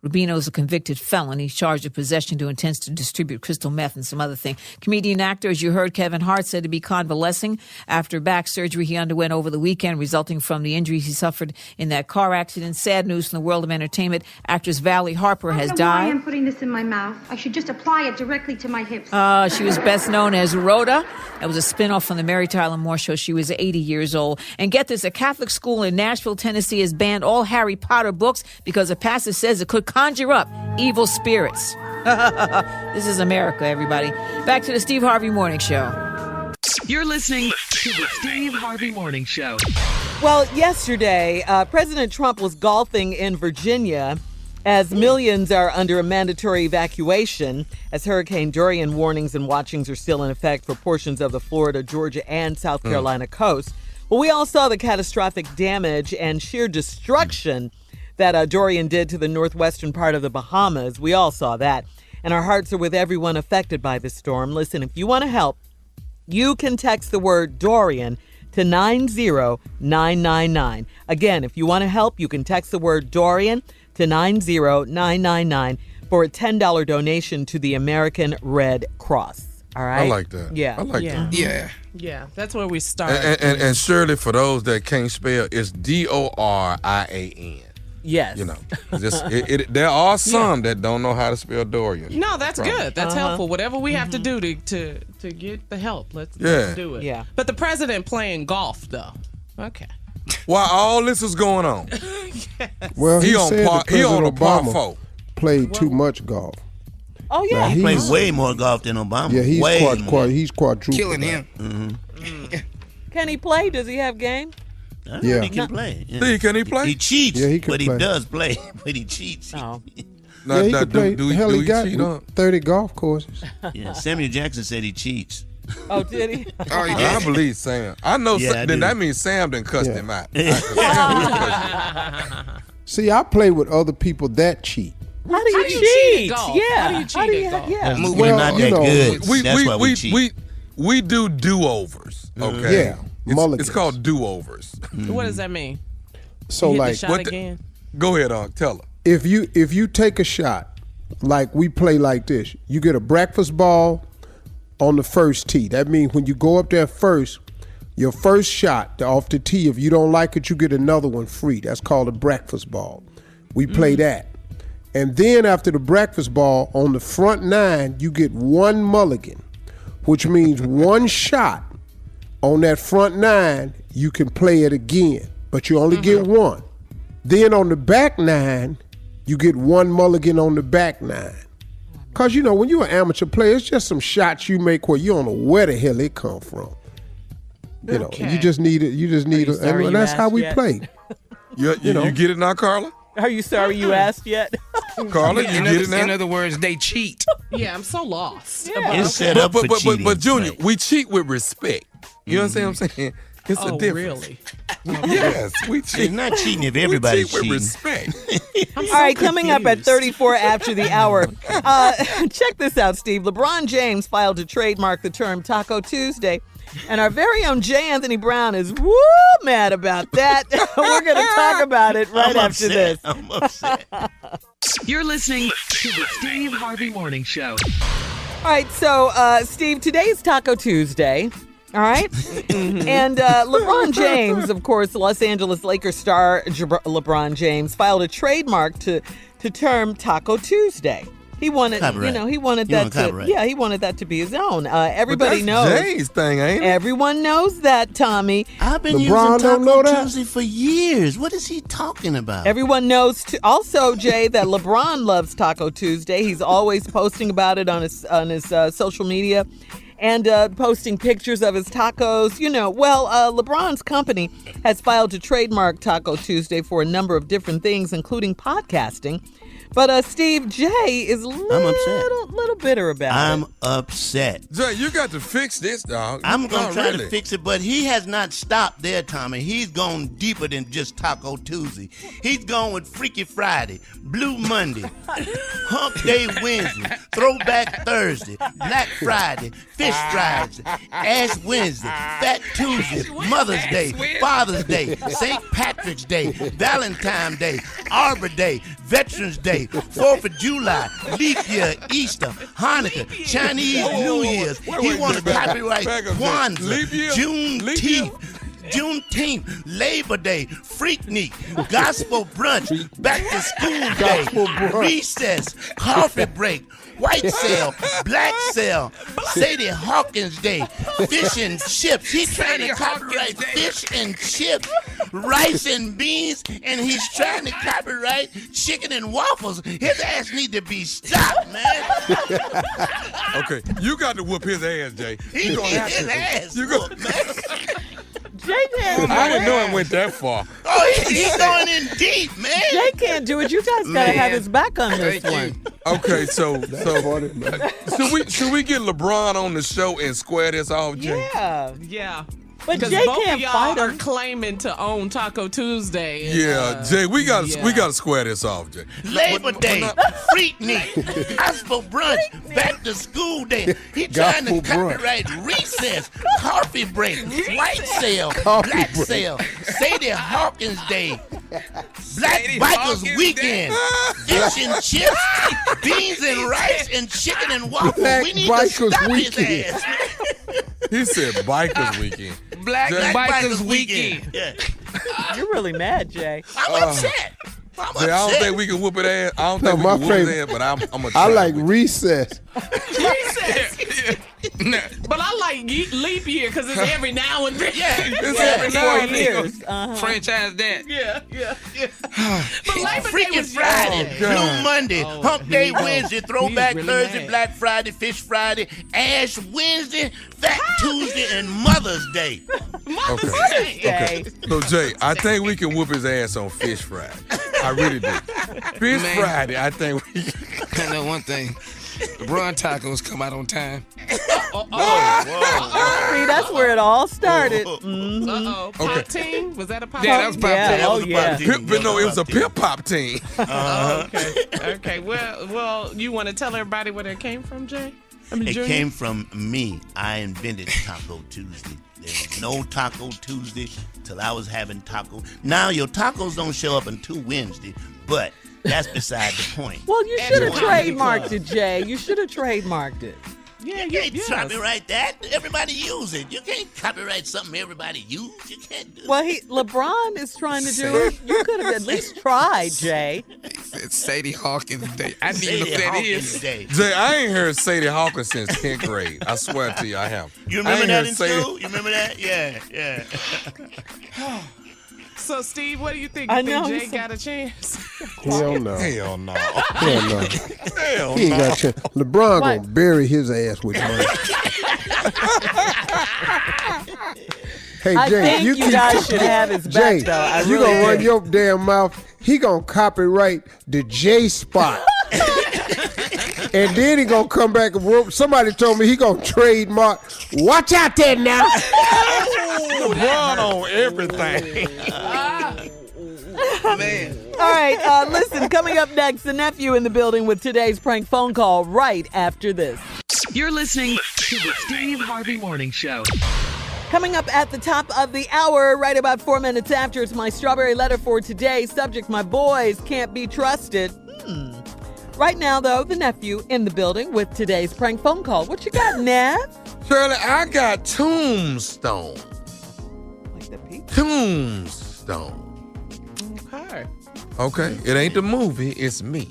Rubino is a convicted felon. He's charged with possession to intent to distribute crystal meth and some other thing. Comedian actor, as you heard, Kevin Hart, said to be convalescing after back surgery he underwent over the weekend, resulting from the injuries he suffered in that car accident. Sad news from the world of entertainment. Actress Valerie Harper has died. I am putting this in my mouth. I should just apply it directly to my hips. She was best known as Rhoda. That was a spinoff from the Mary Tyler Moore Show. She was 80 years old. And get this, a Catholic school in Nashville, Tennessee has banned all Harry Potter books because a pastor says it could conjure up evil spirits. This is America, everybody. Back to the Steve Harvey Morning Show. You're listening to the Steve Harvey Morning Show. Well, yesterday, President Trump was golfing in Virginia as millions are under a mandatory evacuation as Hurricane Dorian warnings and watchings are still in effect for portions of the Florida, Georgia, and South Carolina coast. Well, we all saw the catastrophic damage and sheer destruction that Dorian did to the northwestern part of the Bahamas. We all saw that. And our hearts are with everyone affected by the storm. Listen, if you want to help, you can text the word Dorian to 90999. Again, if you want to help, you can text the word Dorian to 90999 for a $10 donation to the American Red Cross. All right? I like that. Yeah. I like that. Yeah. Yeah, that's where we start. And Shirley, for those that can't spell, it's Dorian. Yes. You know, there are some that don't know how to spell Dorian. No, that's good. That's helpful. Whatever we have to do to get the help, let's do it. Yeah. But the president playing golf, though. Okay. While all this is going on, Well, he on said par- that he on President a par Obama four. played too much golf. Oh, yeah. Now, He plays way more golf than Obama. Yeah, he's way more. he's quadruple. Killing him. Can he play? Does he have game? Yeah. He can play. Yeah. See, can he play? He cheats, Yeah, he can but play. he does play. But he cheats. Oh. Now, Yeah, he now, could play. do Hell, he he got cheat on? 30 golf courses. Yeah, Samuel Jackson said he cheats. Oh, did he? Oh, he I did. believe Sam. I know. Yeah, I Then do. that means Sam done cussed him out. See, I play with other people that cheat. How do you cheat cheat? at golf? Yeah. How do you cheat at golf? Yeah. We're not that good. That's why we we cheat. we do do-overs. Okay. Yeah, It's mulligans. called do-overs. What does that mean? So You hit like, the shot what the- again? Go ahead, tell her. if you take a shot, like we play like this, you get a breakfast ball on the first tee. That means when you go up there first, your first shot off the tee, if you don't like it, you get another one free. That's called a breakfast ball. We play that. And then after the breakfast ball, on the front nine, you get one mulligan, which means one shot on that front nine, you can play it again, but you only get one. Then on the back nine, you get one mulligan on the back nine. Because, you know, when you're an amateur player, it's just some shots you make where you don't know where the hell it come from. You know, you just need it. You just need it. sorry And you that's how asked we yet? play. You get it now, Carla? Are you sorry you asked yet? Carla, you get it now? In other words, they cheat. Yeah, I'm so lost. It's set up for cheating. But Junior, Right. we cheat with respect. You understand what I'm saying? It's a difference. Really? Yes, we cheat. It's not cheating if everybody's we cheat with cheating. respect. All right, coming up at 34 after the hour. Check this out, Steve. LeBron James filed to trademark the term Taco Tuesday. And our very own J. Anthony Brown is mad about that. We're going to talk about it right after this. I'm upset. You're listening to the Steve Harvey Morning Show. All right, so, Steve, today's Taco Tuesday. All right? And LeBron James, of course, Los Angeles Lakers star LeBron James, filed a trademark to term Taco Tuesday. He wanted, Copyright. he wanted You that want to, copyright. yeah, he wanted that to be his own. Everybody But knows. that's Jay's thing, ain't it? Everyone knows that, Tommy. I've been LeBron using don't know Taco that? Tuesday for years. What is he talking about? Everyone knows also, Jay, that LeBron loves Taco Tuesday. He's always posting about it on his social media and posting pictures of his tacos. You know, LeBron's company has filed to trademark Taco Tuesday for a number of different things, including podcasting. But Steve, Jay is little bitter about it. I'm upset. Jay, you got to fix this, dog. I'm going to try really. to fix it, but he has not stopped there, Tommy. He's gone deeper than just Taco Tuesday. He's gone with Freaky Friday, Blue Monday, Hump Day Wednesday, Throwback Thursday, Black Friday, Fish Friday, Ash Wednesday, Fat Tuesday, Mother's Day, Father's Day, St. Patrick's Day, Valentine's Day, Arbor Day, Veterans Day, 4th of July, Leap Year, Easter, Hanukkah, Chinese New Year's. He wants to copyright Kwanzaa, Juneteenth, Labor Day, Freaknik, Gospel Brunch, Back to School Day, Recess, Coffee Break, White Sale, Black Sale, Sadie Hawkins Day, Fish and Chips. He's trying to copyright fish and chips, rice and beans, and he's trying to copyright chicken and waffles. His ass need to be stopped, man. Okay, you got to whoop his ass, Jay. He You gonna need have his to. ass You whooped, man. Jay can't. I didn't know it went that far. Oh, he's going in deep, man. Jay can't do it. You guys gotta have his back on this one. Okay, so should we get LeBron on the show and square this off, Jay? Yeah. But Because Jay both can't of y'all fight are him. claiming to own Taco Tuesday. And, Yeah, Jay, we got to square this off, Jay. Labor Day, Freaknik, Gospel Brunch, Back to School Day. He trying to copyright Recess, Coffee Break, White Sale, Black Sale, Sadie Hawkins Day, Black Bikers Weekend, Fish and Chips, Beans and Rice, and Chicken and Waffles. Black We need Bikers to stop Weekend. his ass. He said Bikers Weekend. Black Jay- Bikers Weekend. Yeah. You're really mad, Jay. I'm upset. I don't think we can whoop it ass. I don't think we can whoop his ass, but I'm gonna try. I like recess. Recess. But I like leap year because it's every now and then. It's every now and then. Franchise that. Yeah. But Freaky Friday, Blue Monday, Hump Day Wednesday, Throwback Thursday, Black Friday, Fish Friday, Ash Wednesday, Fat Tuesday, and Mother's Day. Okay. So Jay, I think we can whoop his ass on Fish Friday. I really do. Fish Friday, I think we can. I know one thing. Lebron tacos come out on time. See, that's where it all started. Pop team? Was that a pop team? Yeah, that was pop team. But no, it was a pip pop team. Okay. Well, you want to tell everybody where it came from, Jay? It came from me. I invented Taco Tuesday. There was no Taco Tuesday till I was having taco. Now your tacos don't show up until Wednesday, but that's beside the point. Well, you should have trademarked it, Jay. You should have trademarked it. Yeah, you can't copyright that. Everybody use it. You can't copyright something everybody use. You can't do it. Well, LeBron is trying to do it. You could have at least tried, Jay. It's Sadie Hawkins Day. I didn't even know what that is. Jay, I ain't heard Sadie Hawkins since 10th grade. I swear to you, I have. You remember that in school? You remember that? Yeah. So, Steve, what do you think? You think Jay got a chance? Hell no. Hell no. He ain't got a chance. LeBron gonna bury his ass with money. Hey, I Jay, think you guys should have his back, Jay, though. You gonna run your damn mouth. He gonna copyright the J spot. And then he gonna come back and work. Somebody told me he gonna trademark. Watch out there now. LeBron on everything. Man. All right, listen, coming up next, the nephew in the building with today's prank phone call right after this. You're listening to the Steve Harvey Morning Show. Coming up at the top of the hour, right about 4 minutes after, it's my strawberry letter for today. Subject, my boys can't be trusted. Right now, though, the nephew in the building with today's prank phone call. What you got, Nev? Shirley, I got Tombstone. Like the people? Tombstone. Okay, it ain't the movie, it's me.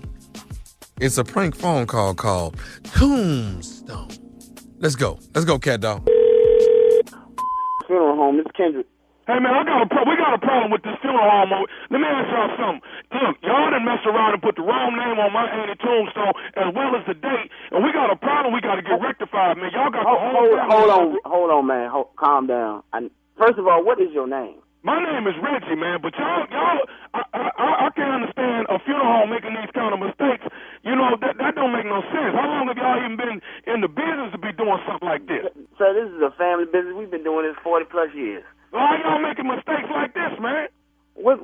It's a prank phone call called Tombstone. Let's go, cat dog. Funeral home, Mr. Kendrick. Hey, man, we got a problem with this funeral home. Let me ask y'all something. Look, y'all done messed around and put the wrong name on my auntie tombstone as well as the date, and we got a problem we got to get rectified, man. Y'all got Hold on, man. Calm down. First of all, what is your name? My name is Reggie, man, but y'all, I can't understand a funeral home making these kind of mistakes. You know, that don't make no sense. How long have y'all even been in the business to be doing something like this? Sir, this is a family business. We've been doing this 40 plus years. Why y'all making mistakes like this, man? What's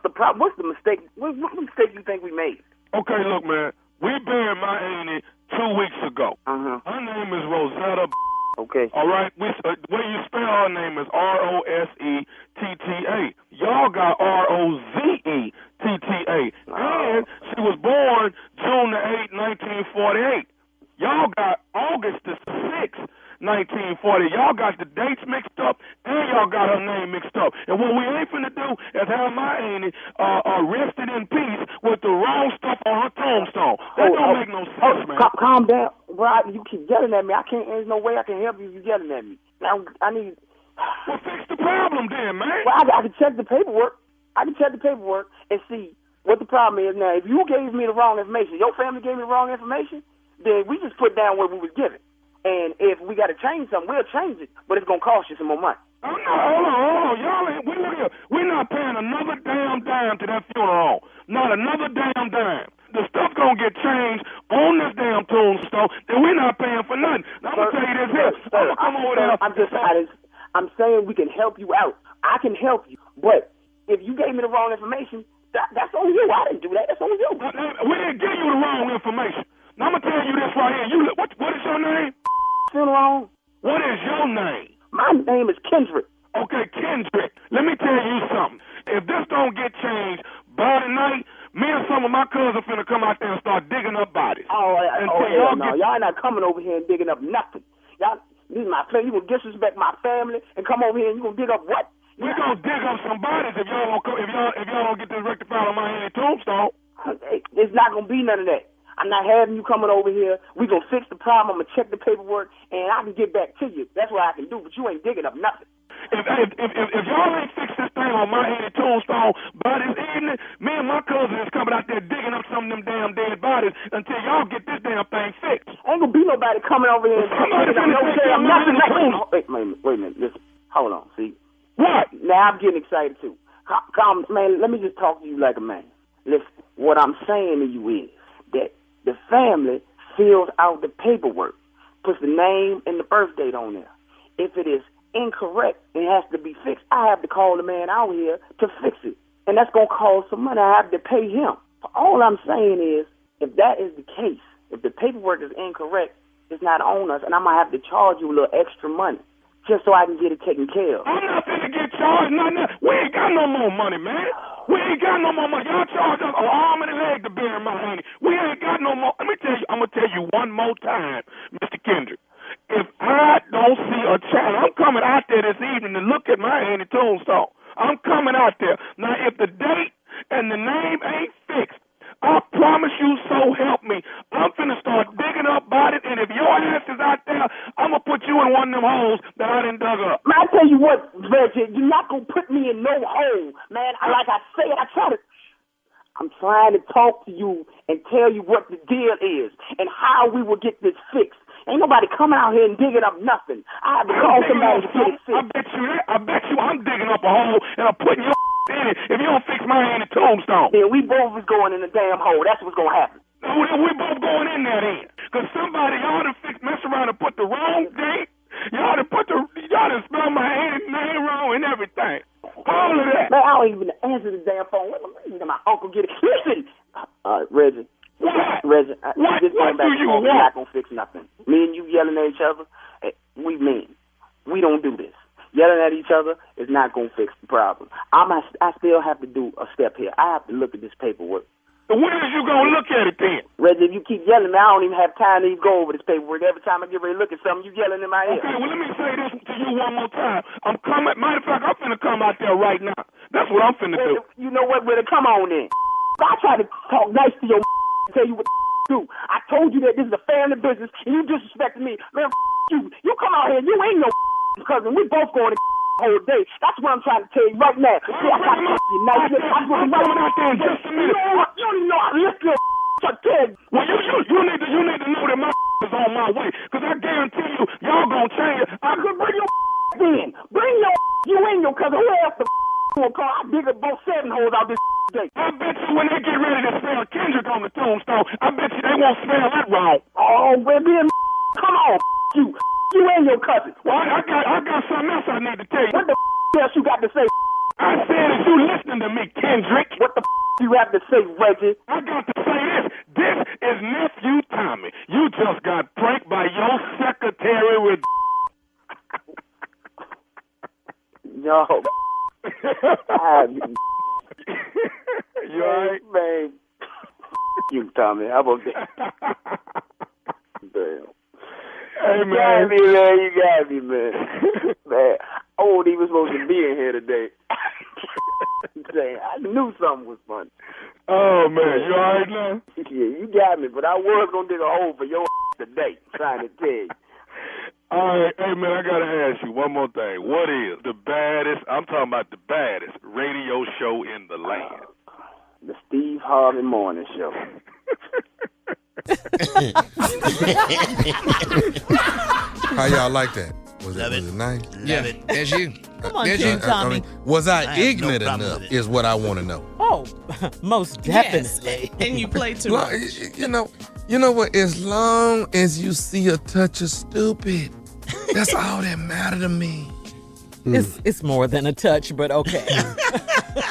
the problem? What's the mistake? What mistake you think we made? Okay, look, man. We buried my auntie 2 weeks ago. Her name is Rosetta. Okay. All right. The way you spell her name is Rosetta. Y'all got Rozetta. And she was born June the 8th, 1948. Y'all got August the 6th, 1940. Y'all got the dates mixed up, and y'all got her name mixed up. And what we ain't finna do is have my auntie rested in peace with the wrong stuff on her tombstone. That don't make no sense, man. Calm down. Bro, you keep yelling at me. There's no way I can help you if you're yelling at me. Now, I need... Well, fix the problem then, man. Well, I can check the paperwork. and see what the problem is. Now, if you gave me the wrong information, your family gave me the wrong information, then we just put down what we was given. And if we got to change something, we'll change it, but it's going to cost you some more money. Oh, no, hold on. Y'all ain't, we're not paying another damn dime to that funeral home. Not another damn dime. The stuff going to get changed on this damn tombstone, and we're not paying for nothing. Now, I'm going to tell you this here. I'm going to come over there. I'm saying we can help you out. I can help you, but if you gave me the wrong information, that's on you. I didn't do that. That's on you. We didn't give you the wrong information. Now, I'm going to tell you this right here. What is your name? Funeral. What is your name? My name is Kendrick. Okay, Kendrick. Let me tell you something. If this don't get changed by tonight, me and some of my cousins finna come out there and start digging up bodies. Y'all not coming over here and digging up nothing. Y'all, this is my family. You gonna disrespect my family and come over here and you gonna dig up what? We gonna dig up some bodies if y'all don't get this rectified on my Handy tombstone. It's not gonna be none of that. I'm not having you coming over here. We gonna fix the problem. I'm gonna check the paperwork, and I can get back to you. That's what I can do. But you ain't digging up nothing. If y'all ain't fix this thing on my Handy tombstone by this evening, me and my cousin is coming out there digging up some of them damn dead bodies until y'all get this damn thing fixed. Ain't gonna be nobody coming over here and digging up no damn nothing. Wait a minute. Listen. Hold on. See. What? Now I'm getting excited too. Come, man, let me just talk to you like a man. Listen, what I'm saying to you is that the family fills out the paperwork, puts the name and the birth date on there. If it is incorrect and has to be fixed, I have to call the man out here to fix it. And that's going to cost some money. I have to pay him. All I'm saying is, if that is the case, if the paperwork is incorrect, it's not on us, and I'm going to have to charge you a little extra money just so I can get it taken care of. I'm not going to get charged nothing. We ain't got no more money, man. We ain't got no more money. Y'all charge us an arm and a leg to bury my honey. We ain't got no more. Let me tell you, I'm going to tell you one more time, Mr. Kendrick. If I don't see a child, I'm coming out there this evening to look at my Handy tombstone. I'm coming out there. Now, if the date and the name ain't fixed, I promise you, so help me, I'm finna start digging up bodies, and if your ass is out there, I'm gonna put you in one of them holes that I done dug up. Man, I tell you what, Reggie, you're not gonna put me in no hole, man. Like I said, I'm trying to talk to you and tell you what the deal is and how we will get this fixed. Ain't nobody coming out here and digging up nothing. I have to call somebody to get it fixed. I bet you I'm digging up a hole and I'm putting your in it if you don't fix my Handy tombstone. Then we both is going in the damn hole. That's what's going to happen. No, we both going in there then. Because somebody, y'all done mess around and put the wrong date. Y'all done spelled my name wrong and everything. All of that. Man, I don't even answer the damn phone. Let my uncle get it. Listen, Reggie. What? Reggie, what do you want? We're not going to fix nothing. Me and you yelling at each other, we mean. We don't do this. Yelling at each other is not going to fix the problem. I still have to do a step here. I have to look at this paperwork. So when is you going to look at it then? Reggie, if you keep yelling, man, I don't even have time to even go over this paperwork. Every time I get ready to look at something, you yelling in my ear. Okay, well, let me say this to you one more time. I'm coming. Matter of fact, I'm finna come out there right now. That's what I'm finna do. You know what? Well, come on then. I try to talk nice to your tell you what to do. I told you that this is a family business, and you disrespected me. Man, you. You come out here, you ain't no cousin. We both going to whole day. That's what I'm trying to tell you right now. See, I got you nice. I'm going out there in just a minute. You don't even know how to lift your kid. Well, you need to know that my is on my way, because I guarantee you, y'all gonna change it. I could bring your in. Bring your you ain't your cousin. Who else the will call? I dig up both 7 holes out this day. I bet you when they get ready to spell Kendrick on the tombstone, I bet you they won't spell that wrong. Oh, baby, come on, you. You and your cousin. Well, I got something else I need to tell you. What the else you got to say? I said if you listening to me, Kendrick. What the you have to say, Reggie? I got to say this. This is Nephew Tommy. You just got pranked by your secretary with... No. You alright? Man. You, Tommy. How about that? Damn. Hey, man. You got me, man. Man, I wasn't even supposed to be in here today. I knew something was funny. Oh, man, you all right now? Yeah, you got me, but I was going to dig a hole for your today, trying to tell you. All right, hey, man, I got to ask you one more thing. What is the baddest, I'm talking about the baddest radio show in the land? The Steve Harvey Morning Show. How y'all like that? Was it nice? Yeah, that's you. Come on, King Tommy. Was I ignorant enough is what I want to know. Oh, most definitely. Yes. And you play too much. You know what? As long as you see a touch of stupid, that's all that matter to me. It's more than a touch, but okay.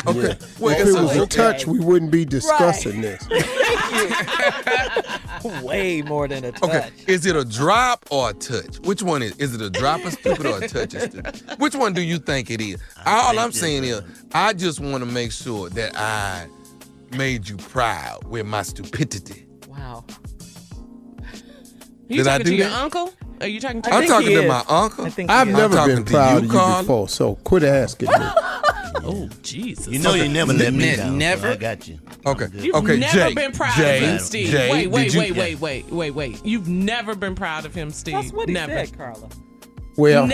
Okay. Yeah. Well, if it was a touch, we wouldn't be discussing this. Way more than a touch. Okay. Is it a drop or a touch? Which one is? Is it a drop of stupid or a touch of stupid? Which one do you think it is? All I'm saying is, I just want to make sure that I made you proud with my stupidity. Wow. You Did I talking do to your that? uncle? Are you talking to I'm me? talking to my uncle. I've never been proud of you Carla. before, so quit asking me. Oh, Jesus. You know you never let me down. Never. I got you. Okay. You've okay. never Jay, been proud Jay, of him, Steve. Jay, Wait. You've never been proud of him, Steve. That's what he never. said, Carla. Well,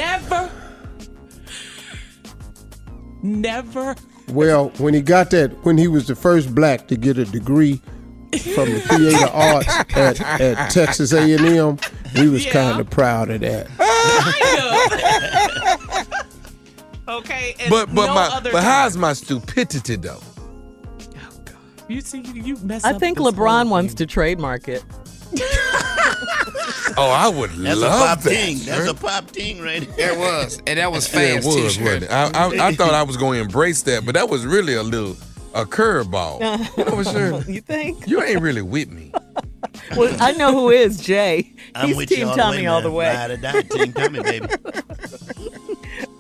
Never. well, when he got that, when he was the first black to get a degree from the theater arts at Texas A&M, we was kind of proud of that. Okay. And But no other time. how's my stupidity though? You see, you mess I up think this LeBron whole wants thing. to trademark it. Oh, I would That's love a pop that. ting. sir. That's a pop ting right there. There was. And that was Yeah, it fast, was, too, wasn't Shirley. it? I thought I was going to embrace that, but that was really a curveball. You know what, Shirley? You think? You ain't really with me. Well, I know who is Jay. I'm He's with Team you all Tommy the way, all the man. way. Ride or die, Team Tommy, baby.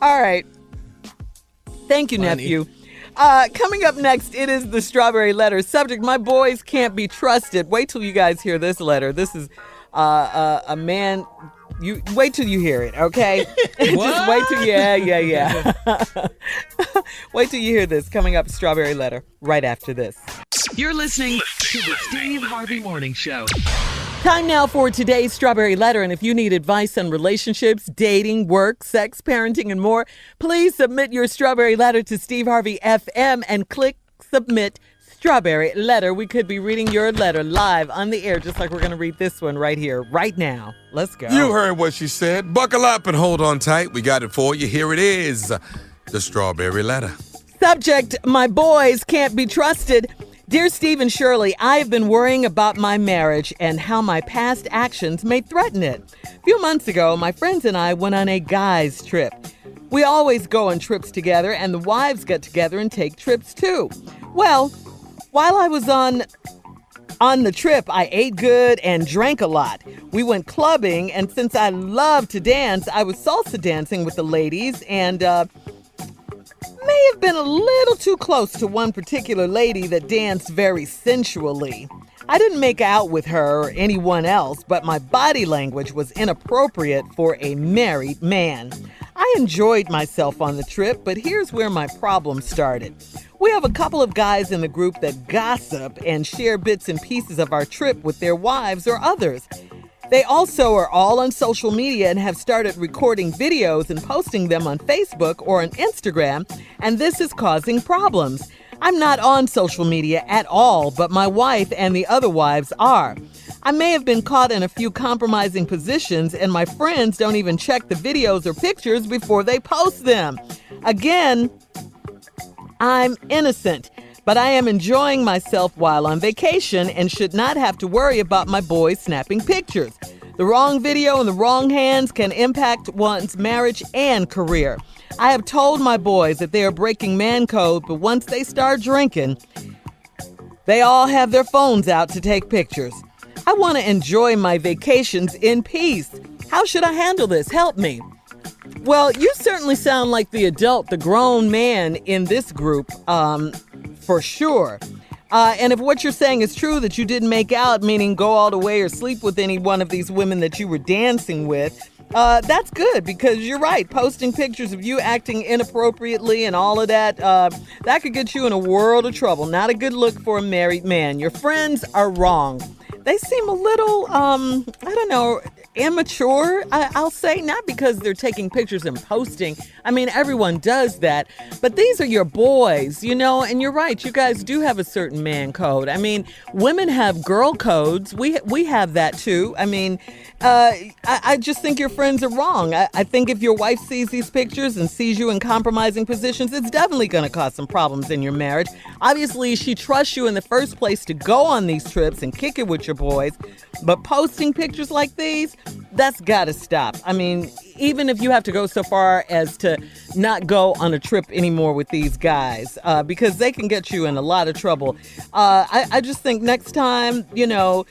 All right. Thank you, nephew. Coming up next, it is the Strawberry Letter. Subject, my boys can't be trusted. Wait till you guys hear this letter. This is a man. You wait till you hear it, okay? Just wait till, yeah. Wait till you hear this. Coming up, Strawberry Letter, right after this. You're listening to the Steve Harvey Morning Show. Time now for today's Strawberry Letter, and if you need advice on relationships, dating, work, sex, parenting, and more, please submit your Strawberry Letter to Steve Harvey FM and click Submit Strawberry Letter. We could be reading your letter live on the air, just like we're going to read this one right here, right now. Let's go. You heard what she said. Buckle up and hold on tight. We got it for you. Here it is, the Strawberry Letter. Subject, my boys can't be trusted. Dear Steve and Shirley, I have been worrying about my marriage and how my past actions may threaten it. A few months ago, my friends and I went on a guys' trip. We always go on trips together, and the wives get together and take trips too. Well, while I was on the trip, I ate good and drank a lot. We went clubbing, and since I love to dance, I was salsa dancing with the ladies, and may have been a little too close to one particular lady that danced very sensually. I didn't make out with her or anyone else, but my body language was inappropriate for a married man. I enjoyed myself on the trip, but here's where my problem started. We have a couple of guys in the group that gossip and share bits and pieces of our trip with their wives or others. They also are all on social media and have started recording videos and posting them on Facebook or on Instagram, and this is causing problems. I'm not on social media at all, but my wife and the other wives are. I may have been caught in a few compromising positions, and my friends don't even check the videos or pictures before they post them. Again, I'm innocent, but I am enjoying myself while on vacation and should not have to worry about my boys snapping pictures. The wrong video in the wrong hands can impact one's marriage and career. I have told my boys that they are breaking man code, but once they start drinking, they all have their phones out to take pictures. I want to enjoy my vacations in peace. How should I handle this? Help me. Well, you certainly sound like the adult, the grown man in this group, for sure. And if what you're saying is true, that you didn't make out, meaning go all the way or sleep with any one of these women that you were dancing with, that's good, because you're right. Posting pictures of you acting inappropriately and all of that, that could get you in a world of trouble. Not a good look for a married man. Your friends are wrong. They seem a little, I don't know, immature, I'll say, not because they're taking pictures and posting. I mean, everyone does that, but these are your boys, you know, and you're right. You guys do have a certain man code. I mean, women have girl codes. We have that too. I mean, I just think your friends are wrong. I think if your wife sees these pictures and sees you in compromising positions, it's definitely going to cause some problems in your marriage. Obviously, she trusts you in the first place to go on these trips and kick it with your boys, but posting pictures like these, that's got to stop. I mean, even if you have to go so far as to not go on a trip anymore with these guys, because they can get you in a lot of trouble. I just think next time, you know,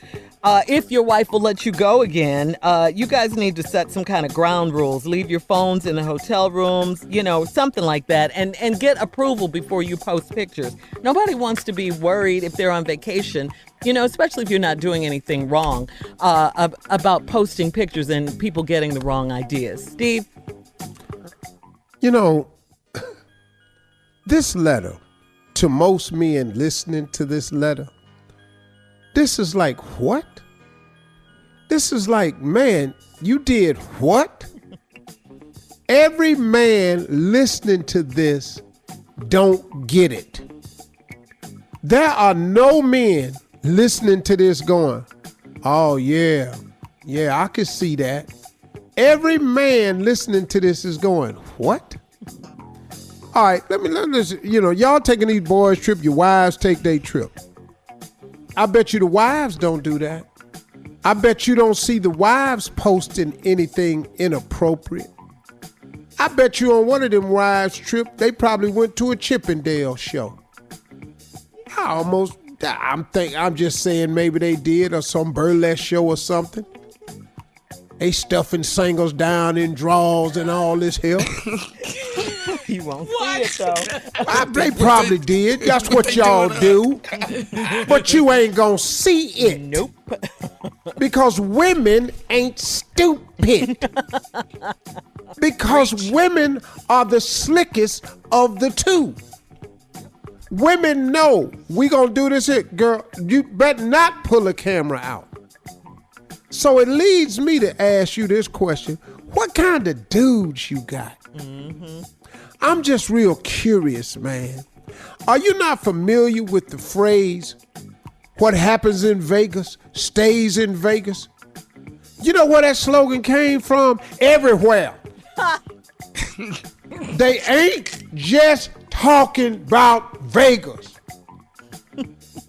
if your wife will let you go again, you guys need to set some kind of ground rules. Leave your phones in the hotel rooms, something like that, and get approval before you post pictures. Nobody wants to be worried if they're on vacation, especially if you're not doing anything wrong, about posting pictures and people getting the wrong ideas. Steve? This letter, to most men listening to this letter, this is like, what? This is like, man, you did what? Every man listening to this don't get it. There are no men listening to this going, oh, yeah, I can see that. Every man listening to this is going, what? All right, let me y'all taking these boys' trip, your wives take their trip. I bet you the wives don't do that. I bet you don't see the wives posting anything inappropriate. I bet you on one of them wives' trip, they probably went to a Chippendale show. I'm just saying maybe they did, or some burlesque show or something. They stuffing singles down in drawers and all this hell. You won't see it, though. They probably did. That's what y'all do. But you ain't gonna see it. Nope. Because women ain't stupid. Because women are the slickest of the two. Women know we gonna do this here. Girl, you better not pull a camera out. So it leads me to ask you this question. What kind of dudes you got? Mm-hmm. I'm just real curious, man. Are you not familiar with the phrase, what happens in Vegas stays in Vegas? You know where that slogan came from? Everywhere. They ain't just talking about Vegas.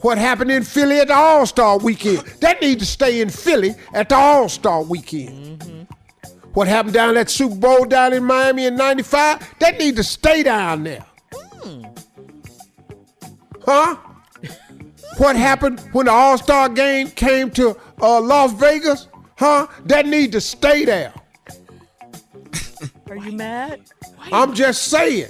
What happened in Philly at the All-Star Weekend? That need to stay in Philly at the All-Star Weekend. Mm-hmm. What happened down at Super Bowl down in Miami in 95? That need to stay down there. Huh? What happened when the All-Star game came to Las Vegas? Huh? That need to stay there. Are you mad? I'm just saying.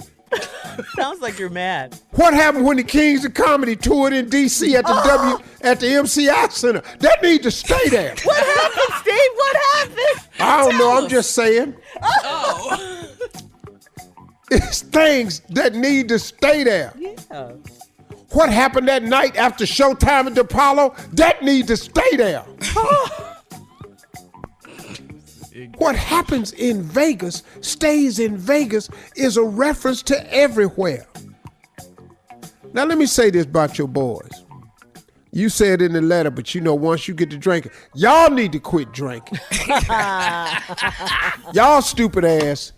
Sounds like you're mad. What happened when the Kings of Comedy toured in D.C. at the at the MCI Center? That need to stay there. What happened, Steve? What happened? I don't know. I'm just saying. Oh. It's things that need to stay there. Yeah. What happened that night after Showtime at the Apollo? That need to stay there. What happens in Vegas stays in Vegas is a reference to everywhere. Now let me say this about your boys. You said in the letter, but once you get to drinking, y'all need to quit drinking. Y'all stupid ass.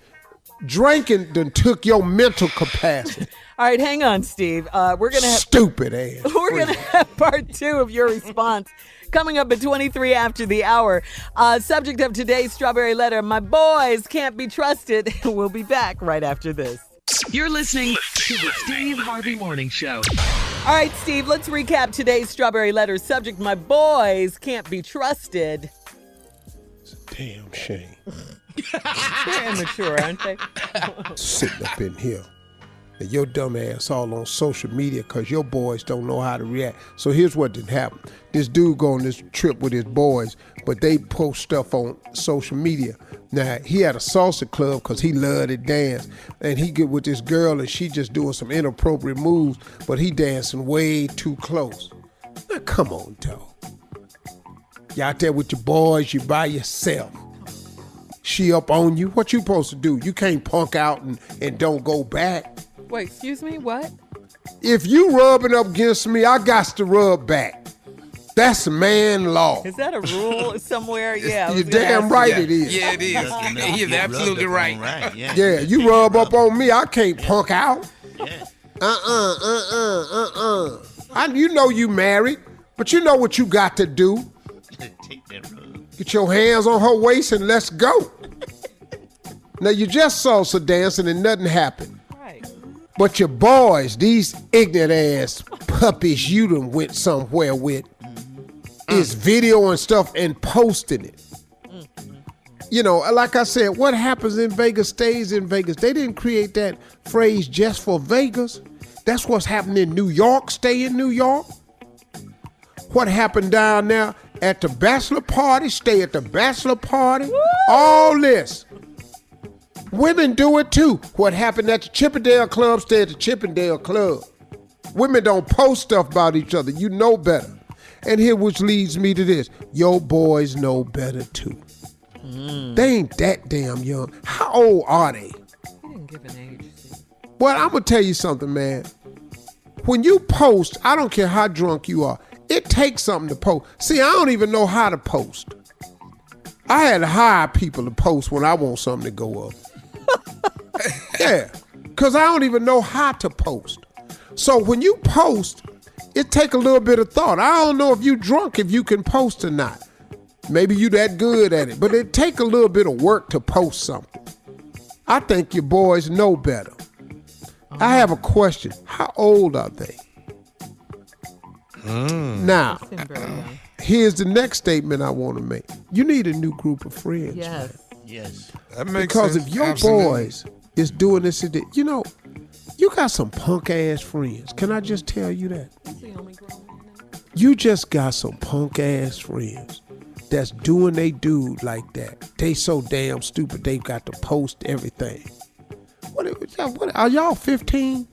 Drinking done took your mental capacity. All right, hang on, Steve. We're gonna have stupid ass. We're gonna have part 2 of your response coming up at 23 after the hour. Subject of today's Strawberry Letter: my boys can't be trusted. We'll be back right after this. You're listening to the Steve Harvey Morning Show. All right, Steve, let's recap today's Strawberry Letter. Subject: my boys can't be trusted. It's a damn shame. They're immature, aren't they? Sitting up in here. And your dumb ass all on social media because your boys don't know how to react. So here's what did happen. This dude go on this trip with his boys, but they post stuff on social media. Now, he had a salsa club because he loved to dance. And he get with this girl and she just doing some inappropriate moves, but he dancing way too close. Now, come on, dog. You out there with your boys, you by yourself. She up on you. What you supposed to do? You can't punk out and don't go back. Wait, excuse me, what? If you rubbing up against me, I got to rub back. That's man law. Is that a rule somewhere? Yeah. You're damn right it is. Yeah, it is. He's absolutely right. Yeah, you rub up on me, I can't punk out. Yeah. You know you married, but you know what you got to do. Take that rub. Get your hands on her waist and let's go. Now, you just salsa dancing and nothing happened. Right. But your boys, these ignorant ass puppies you done went somewhere with, is videoing stuff and posting it. You know, like I said, what happens in Vegas stays in Vegas. They didn't create that phrase just for Vegas. That's what's happening in New York. Stay in New York. What happened down there at the bachelor party, stay at the bachelor party. Woo! All this. Women do it too. What happened at the Chippendale Club, stay at the Chippendale Club. Women don't post stuff about each other. You know better. And here which leads me to this. Your boys know better too. They ain't that damn young. How old are they? He didn't give an age. Well, I'm going to tell you something, man. When you post, I don't care how drunk you are, it takes something to post. See, I don't even know how to post. I had to hire people to post when I want something to go up. Yeah, because I don't even know how to post. So when you post, it take a little bit of thought. I don't know if you drunk, if you can post or not. Maybe you that good at it, but it take a little bit of work to post something. I think your boys know better. I have a question. How old are they? Now, here's the next statement I want to make. You need a new group of friends. Yes. Man. Yes. That makes because sense. If your Absolutely. boys is doing this and that, you know, you got some punk ass friends. Can I just tell you that? You just got some punk ass friends that's doing they dude like that. They so damn stupid they got to post everything. What are y'all 15?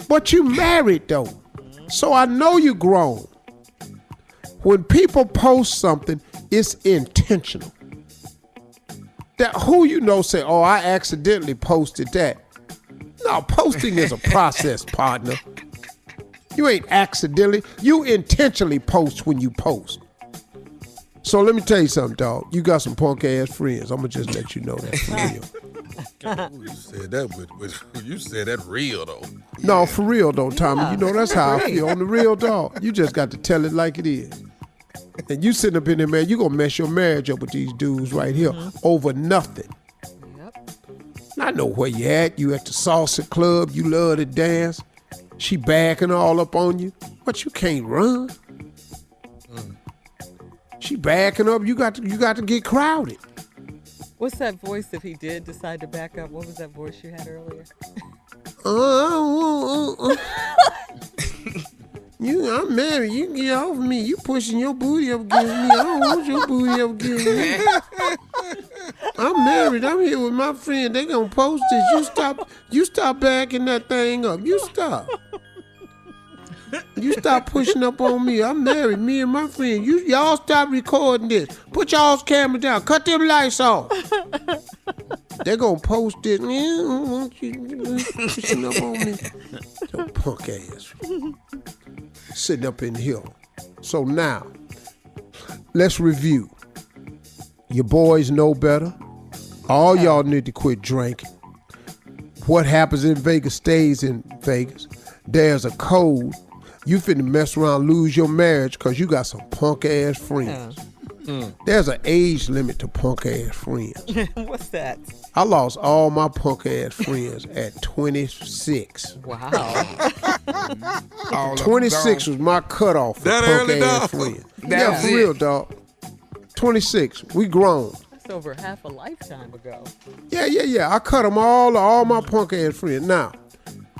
But you married though. So I know you grown. When people post something, it's intentional. That who you know say, oh, I accidentally posted that. No, posting is a process, partner. You ain't accidentally, you intentionally post when you post. So let me tell you something, dog. You got some punk ass friends. I'm gonna just let you know that for real. You said that you said that real though. No, for real though, Tommy. You know that's how I feel on the real, dog. You just got to tell it like it is. And you sitting up in there, man, you gonna mess your marriage up with these dudes right here over nothing. Yep. I know where you at. You at the salsa club. You love to dance. She backing all up on you. But you can't run. She backing up. You got to get crowded. What's that voice if he did decide to back up? What was that voice you had earlier? I'm married. You can get off me. You pushing your booty up against me. I don't want your booty up against me. I'm married. I'm here with my friend. They gonna post this. You stop backing that thing up. You stop. You stop pushing up on me. I'm married. Me and my friend. Y'all stop recording this. Put y'all's camera down. Cut them lights off. They gonna post it. I don't want you pushing up on me. Your punk ass. Sitting up in here. So now, let's review. Your boys know better. All y'all need to quit drinking. What happens in Vegas stays in Vegas. There's a code. You finna mess around, lose your marriage because you got some punk ass friends. There's an age limit to punk ass friends. What's that? I lost all my punk ass friends at 26. Wow. 26 was my cutoff for that punk early, ass dog? friends. That Yeah, for was real, dog. 26. We grown. That's over half a lifetime ago. Yeah. I cut them all my punk ass friends. Now,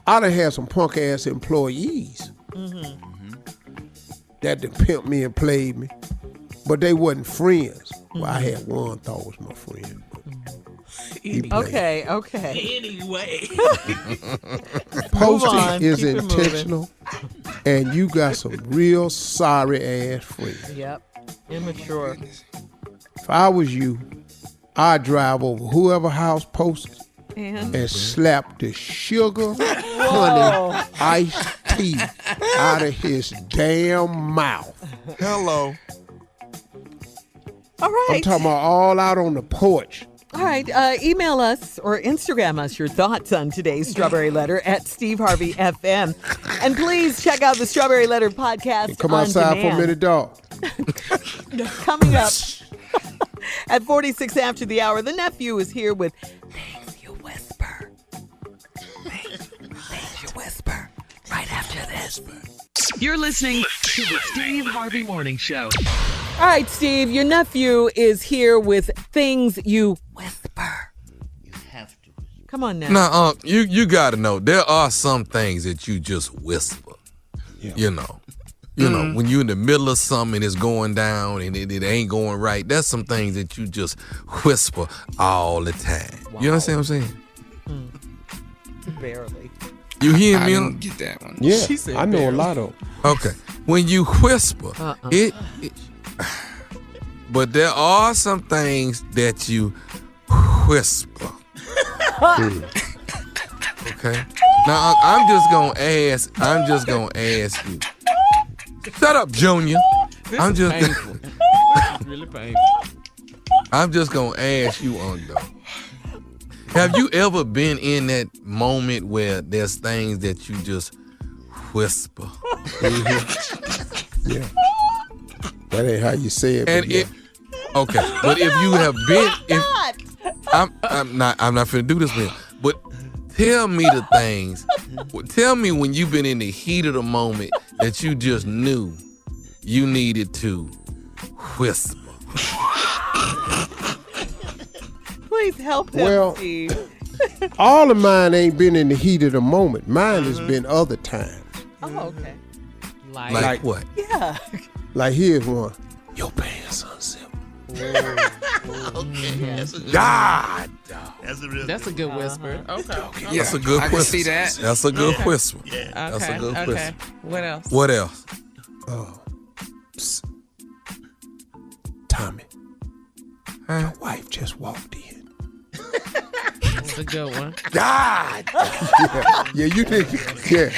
I done had some punk ass employees that done pimped me and played me, but they wasn't friends. Well, I had one thought was my friend. Okay. Anyway. Posting is Keep it intentional, and you got some real sorry ass friends. Yep. Immature. If I was you, I'd drive over whoever house posted and slap the sugar, honey, iced tea out of his damn mouth. Hello. All right. I'm talking about all out on the porch. All right. Email us or Instagram us your thoughts on today's Strawberry Letter at Steve Harvey FM. And please check out the Strawberry Letter podcast Come on outside demand. for a minute, dog. Coming up at 46 after the hour, the nephew is here with Things You Whisper. Things You Whisper. Right after this. You're listening to the Steve Harvey Morning Show. All right, Steve, your nephew is here with things you whisper. You have to. Come on now. Now, you got to know, there are some things that you just whisper. Yeah. You know, when you're in the middle of something and it's going down and it ain't going right, there's some things that you just whisper all the time. Wow. You understand what I'm saying? Barely. You hear I me? didn't get that one. Yeah, She said I know barely. a lot of them. Okay. When you whisper, but there are some things that you whisper. Okay. Now I'm just gonna ask you. Shut up, Junior. I'm just painful. Really painful. I'm just gonna ask you, though. Have you ever been in that moment where there's things that you just whisper? Yeah. That ain't how you say it. And but yeah. okay, but if you have been, I'm not finna do this, man. But tell me the things. Tell me when you've been in the heat of the moment that you just knew you needed to whisper. Please help him, Well, Steve. all of mine ain't been in the heat of the moment. Mine has been other times. Oh, okay. Like what? Yeah. Like here's one. Your pants unzipped. Okay, that's a good God. That's a good whisper. Okay. That's a good I whisper. can see that. That's a good whisper. Yeah. That's a good Okay. whisper. What else? What else? Oh. Psst. Tommy. Your wife just walked in. That's a good one. God. Yeah, you did. Yeah.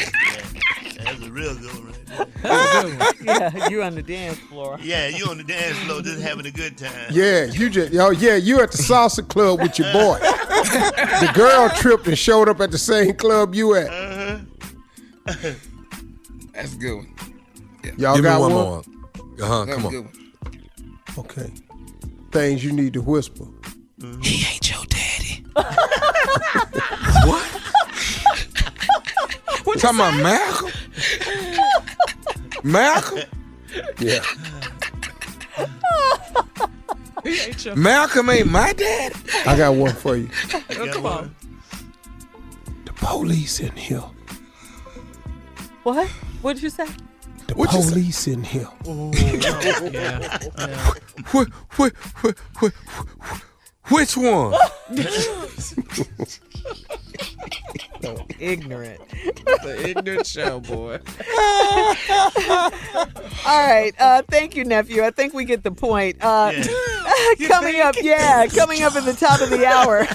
That's a real good one right there. That's a good one. Yeah, you on the dance floor. Yeah, you on the dance floor just having a good time. Yeah, you at the salsa club with your boy. The girl tripped and showed up at the same club you at. That's a good one. Y'all Give me got one one? more. That's Come a on. good one. Okay. Things you need to whisper. He ain't your daddy. What? What talking about Malcolm? Malcolm? Yeah. He ain't your. Malcolm ain't my dad. I got one for you. Come on. The police in here. What? What did you say? The What you say? police in here. Yeah. Which one? So ignorant. It's an ignorant show, boy. All right. Thank you, nephew. I think we get the point. Coming up at the top of the hour.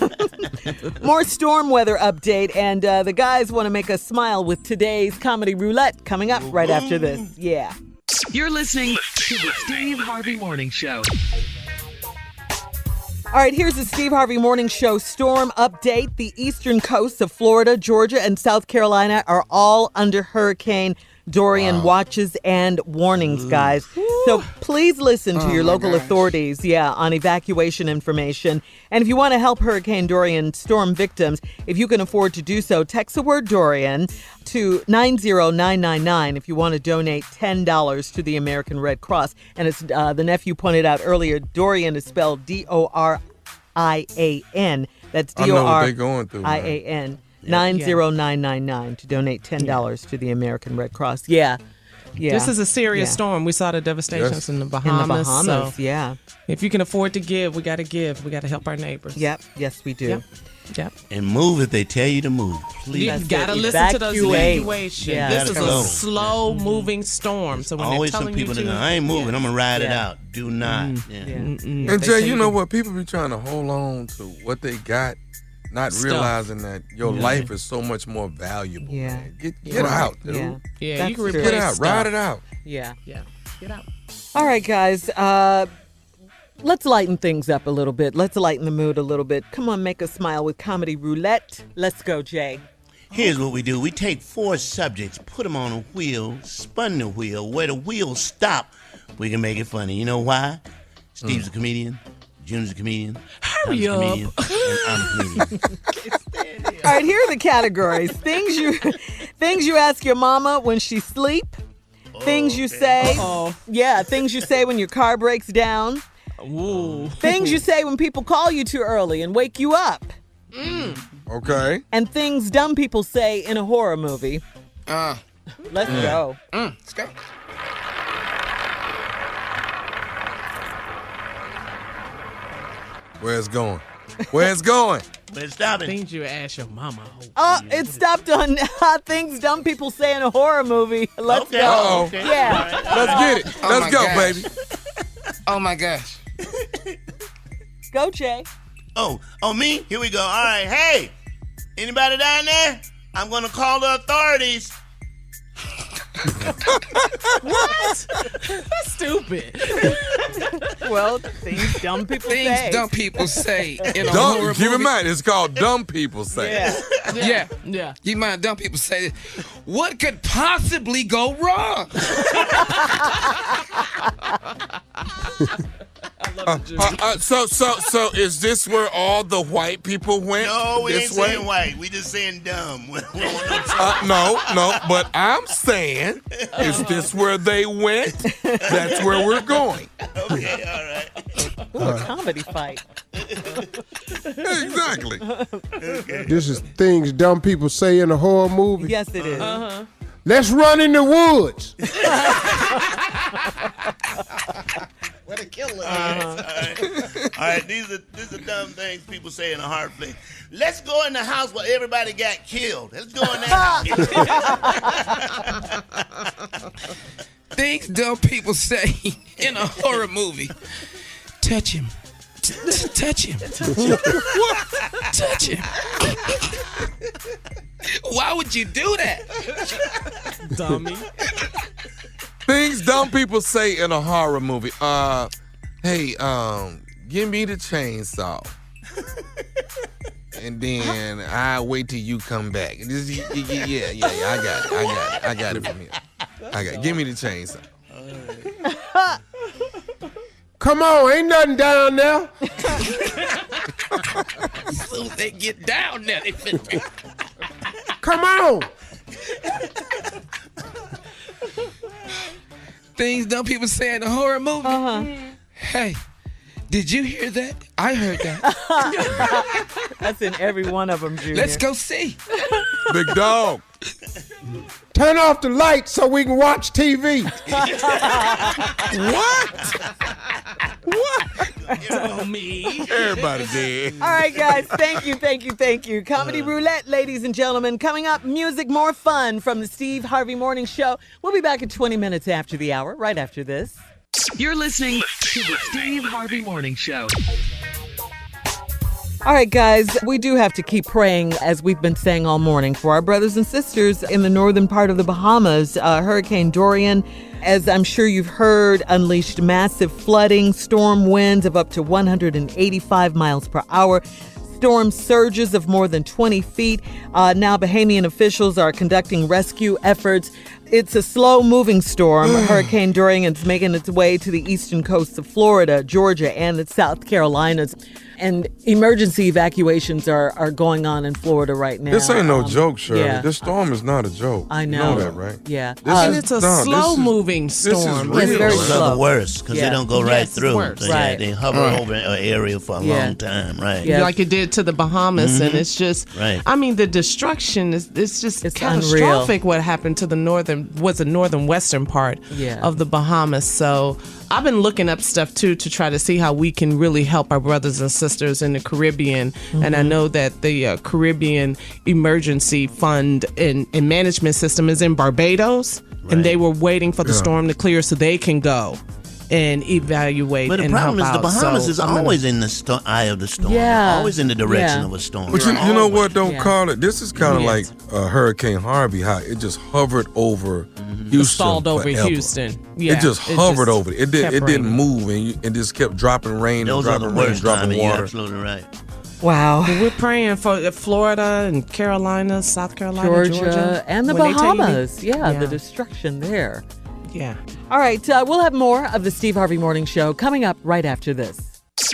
More storm weather update. And the guys want to make us smile with today's Comedy Roulette coming up right after this. Yeah. You're listening to the Steve Harvey Morning Show. All right, here's the Steve Harvey Morning Show storm update. The eastern coasts of Florida, Georgia, and South Carolina are all under Hurricane Dorian watches and warnings, guys. So please listen to your local authorities, on evacuation information. And if you want to help Hurricane Dorian storm victims, if you can afford to do so, text the word Dorian to 90999 if you want to donate $10 to the American Red Cross. And as the nephew pointed out earlier, Dorian is spelled Dorian. That's I know what they're going through. Dorian. 90999 to donate $10 to the American Red Cross. Yeah. This is a serious storm. We saw the devastations in the Bahamas. So if you can afford to give, we got to give. We got to help our neighbors. Yep. Yes, we do. Yep. And move if they tell you to move. Please. You got to listen to those evacuations. Yeah. This is Gotta a go. slow-moving storm. So when Always they're some telling people you that to, know, I ain't moving. I'm going to ride it out. Do not. And Jay, you know what? People be trying to hold on to what they got, not realizing that your life is so much more valuable. Yeah. Man. Get out, dude. Yeah, That's you can true. replace Get out. stuff. Ride it out. Yeah. Get out. All right, guys. Let's lighten things up a little bit. Let's lighten the mood a little bit. Come on, make us smile with Comedy Roulette. Let's go, Jay. Here's what we do. We take 4 subjects, put them on a wheel, spun the wheel. Where the wheel stop, we can make it funny. You know why? Steve's a comedian. Junior's a comedian. Hurry I'm a up. comedian, and I'm a comedian. All right, here are the categories. Things you ask your mama when she sleep. Things you say. Yeah, things you say when your car breaks down. Ooh. Things you say when people call you too early and wake you up. Okay. And things dumb people say in a horror movie. Let's go. Let's go. Where it's going? Where it's going? But stop it. Things you ask your mama. It stopped on things dumb people say in a horror movie. Let's go. Uh-oh. Okay. Yeah. Let's get it. Oh Let's my go, gosh. baby. Oh my gosh. Go, Jay. Oh, me? Here we go. All right. Hey, anybody down there? I'm going to call the authorities. What? That's stupid. Well, things dumb people say. Things dumb people say in a horror movie. Keep in mind, it's called dumb people say. Yeah. Yeah. You mind dumb people say, what could possibly go wrong? So is this where all the white people went? No, we ain't this way? saying white. We just saying dumb. We don't want no No, but I'm saying, is this where they went? That's where we're going. Okay, all right. Ooh, a comedy fight. Exactly. This is things dumb people say in a horror movie. Yes, it is. Let's run in the woods. What a killer. All right. These are dumb things people say in a hard place. Let's go in the house where everybody got killed. Let's go in that house. Things dumb people say in a horror movie. Touch him. Touch him. What? Touch him. Why would you do that? Dummy. Things dumb people say in a horror movie. Hey, give me the chainsaw. And then I'll wait till you come back. Yeah, I got it from here. Give me the chainsaw. Come on, ain't nothing down there. So they get down there. Come on. Things dumb people say in a horror movie. Hey, did you hear that? I heard that. That's in every one of them, Junior. Let's go see. Big dog. Turn off the lights so we can watch TV. What? Tell me. Everybody did. All right, guys. Thank you. Comedy Roulette, ladies and gentlemen. Coming up, music, more fun from the Steve Harvey Morning Show. We'll be back in 20 minutes after the hour, right after this. You're listening to the Steve Harvey Morning Show. All right, guys, we do have to keep praying, as we've been saying all morning, for our brothers and sisters in the northern part of the Bahamas. Hurricane Dorian, as I'm sure you've heard, unleashed massive flooding, storm winds of up to 185 miles per hour, storm surges of more than 20 feet. Now Bahamian officials are conducting rescue efforts. It's a slow-moving storm. Hurricane Dorian is making its way to the eastern coasts of Florida, Georgia, and the South Carolinas. And emergency evacuations are going on in Florida right now. This ain't no joke, Shirley. yeah. This storm is not a joke. I know. You know that, right? Yeah. And it's a slow-moving storm. This is It's very real. slow. Worse, because they don't go right Yes, through. worse. So, Right. they hover over an area for a long time, right? Yeah. Like it did to the Bahamas, and it's just, Right. I mean, the destruction it's just It's catastrophic. What happened to the northwestern part of the Bahamas. So I've been looking up stuff too to try to see how we can really help our brothers and sisters in the Caribbean. And I know that the Caribbean Emergency Fund and Management System is in Barbados, and they were waiting for the storm to clear so they can go and evaluate. But the and problem is help the out. Bahamas So is I'm gonna- always in the eye of the storm. Yeah. Always in the direction Yeah. of a storm. But you know what? Don't Yeah. call it. This is kind of like Hurricane Harvey, how it just hovered over Houston. stalled over forever. Houston. Yeah, it just hovered over it. It kept didn't raining. move, and it just kept dropping rain Those and are the dropping rain, worst dropping timing. You're water. absolutely right. Wow. We're praying for Florida and Carolina, South Carolina, Georgia, and the When they tell you Bahamas. they- Yeah, the destruction there. Yeah. All right, we'll have more of the Steve Harvey Morning Show coming up right after this.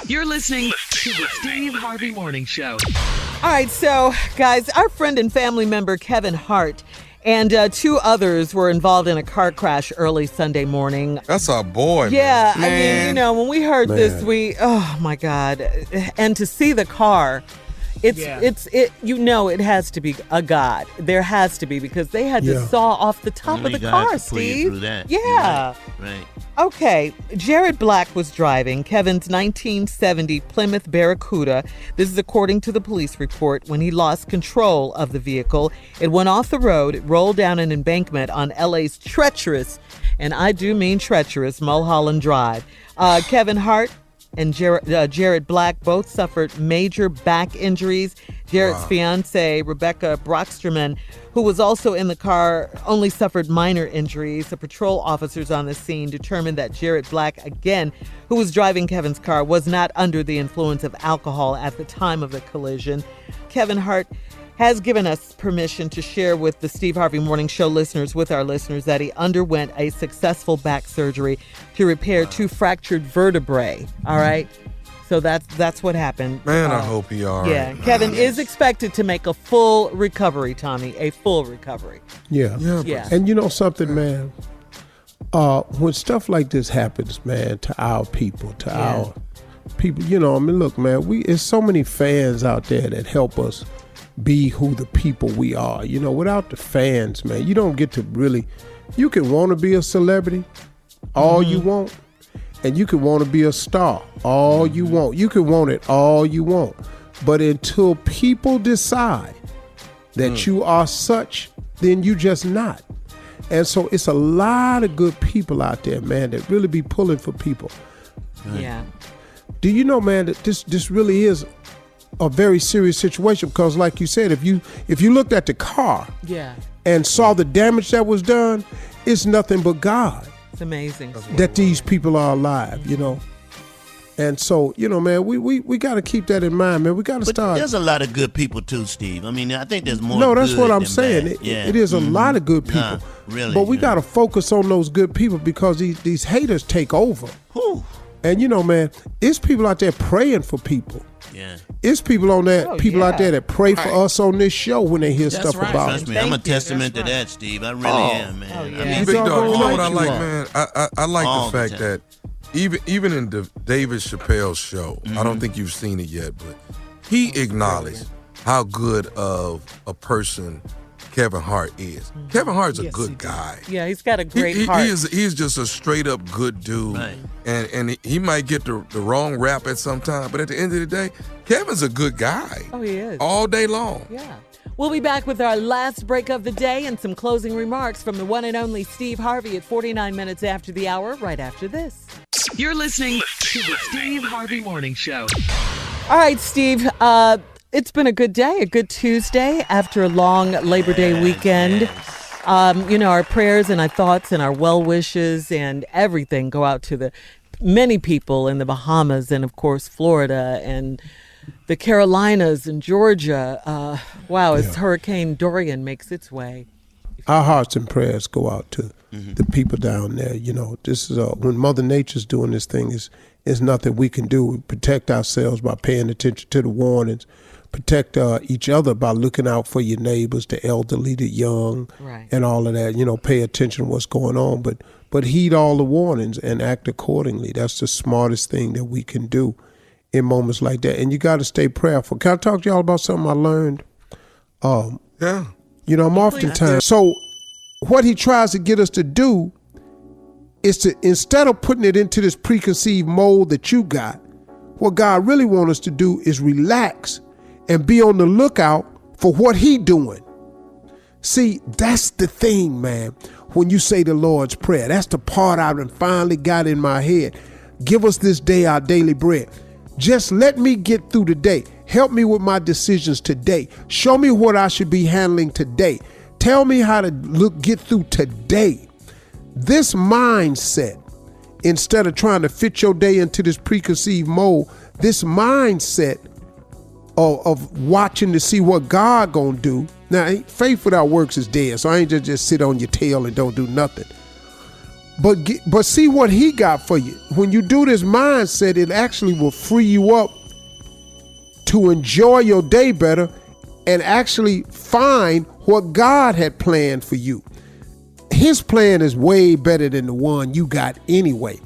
You're listening to the Steve Harvey Morning Show. All right, so guys, our friend and family member Kevin Hart And 2 others were involved in a car crash early Sunday morning. That's our boy, Yeah, man. I mean, when we heard this, oh my God. And to see the car, it has to be a God. There has to be, because they had to saw off the top of the car, Steve. Yeah. Right. Okay, Jared Black was driving Kevin's 1970 Plymouth Barracuda. This is according to the police report. When he lost control of the vehicle, it went off the road, it rolled down an embankment on LA's treacherous, and I do mean treacherous, Mulholland Drive. Kevin Hart and Jared Black both suffered major back injuries. Jared's fiancée, Rebecca Brocksterman, who was also in the car, only suffered minor injuries. The patrol officers on the scene determined that Jared Black, again, who was driving Kevin's car, was not under the influence of alcohol at the time of the collision. Kevin Hart has given us permission to share with the Steve Harvey Morning Show listeners, with our listeners, that he underwent a successful back surgery to repair 2 fractured vertebrae. All right. So that's what happened. Man, I hope he all right. Yeah, Kevin is expected to make a full recovery, Tommy, a full recovery. Yeah. And you know something, man? When stuff like this happens, man, to our people, our people, look, man, there's so many fans out there that help us be who the people we are. Without the fans, man, you don't get to really, you can want to be a celebrity all you want, and you can want to be a star all you want. You can want it all you want. But until people decide that you are such, then you just not. And so it's a lot of good people out there, man, that really be pulling for people. Yeah. Do you know, man, that this really is a very serious situation? Because like you said, if you looked at the car and saw the damage that was done, it's nothing but God. It's amazing that these people are alive, And so, man, we got to keep that in mind, man. We got to start. There's a lot of good people too, Steve. I mean, I think there's more. No, that's good what I'm than saying. Bad. It is a lot of good people. Really. But we got to focus on those good people, because these haters take over. Whew. And man, it's people out there praying for people. Yeah. It's people out there that pray for us on this show when they hear stuff about Trust us. me, I'm a testament to that, Steve. I really am, man. Oh, yeah. I mean, Big dog, you know what I like, are. man? I like the fact that even in David Chappelle's show, I don't think you've seen it yet, but he acknowledged how good of a person Kevin Hart is. Kevin Hart's a good guy. Yeah, he's got a great heart. He's just a straight up good dude. Right. And he might get the wrong rap at some time, but at the end of the day, Kevin's a good guy. Oh, he is. All day long. Yeah. We'll be back with our last break of the day and some closing remarks from the one and only Steve Harvey at 49 minutes after the hour, right after this. You're listening to the Steve Harvey Morning Show. All right, Steve. It's been a good day, a good Tuesday after a long Labor Day weekend. Our prayers and our thoughts and our well wishes and everything go out to the many people in the Bahamas and, of course, Florida and the Carolinas and Georgia. As Hurricane Dorian makes its way. Our hearts and prayers go out to the people down there. This is when Mother Nature's doing this thing, is nothing we can do. We protect ourselves by paying attention to the warnings. Protect each other by looking out for your neighbors, the elderly, the young, and all of that. Pay attention to what's going on, but heed all the warnings and act accordingly. That's the smartest thing that we can do in moments like that. And you got to stay prayerful. Can I talk to y'all about something I learned? Yeah. I'm oftentimes. So what he tries to get us to do is to, instead of putting it into this preconceived mold that you got, what God really wants us to do is relax and be on the lookout for what he doing. See, that's the thing, man. When you say the Lord's Prayer, that's the part I finally got in my head. Give us this day our daily bread. Just let me get through the day. Help me with my decisions today. Show me what I should be handling today. Tell me how to get through today. This mindset, instead of trying to fit your day into this preconceived mold, this mindset of watching to see what God gonna do. Now, faith without works is dead, so I ain't just sit on your tail and don't do nothing. But see what he got for you. When you do this mindset, it actually will free you up to enjoy your day better and actually find what God had planned for you. His plan is way better than the one you got anyway.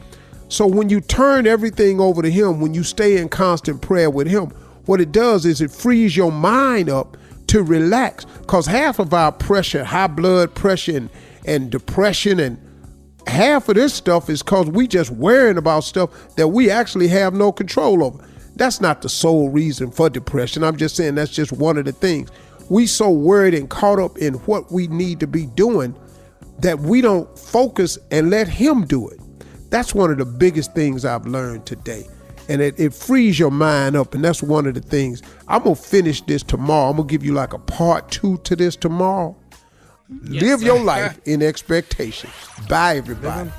So when you turn everything over to him, when you stay in constant prayer with him, what it does is it frees your mind up to relax. Because half of our pressure, high blood pressure and depression, and half of this stuff is because we just worrying about stuff that we actually have no control over. That's not the sole reason for depression. I'm just saying that's just one of the things. We so worried and caught up in what we need to be doing that we don't focus and let him do it. That's one of the biggest things I've learned today. And it frees your mind up. And that's one of the things. I'm going to finish this tomorrow. I'm going to give you like a part 2 to this tomorrow. Live your life in expectation. Bye, everybody.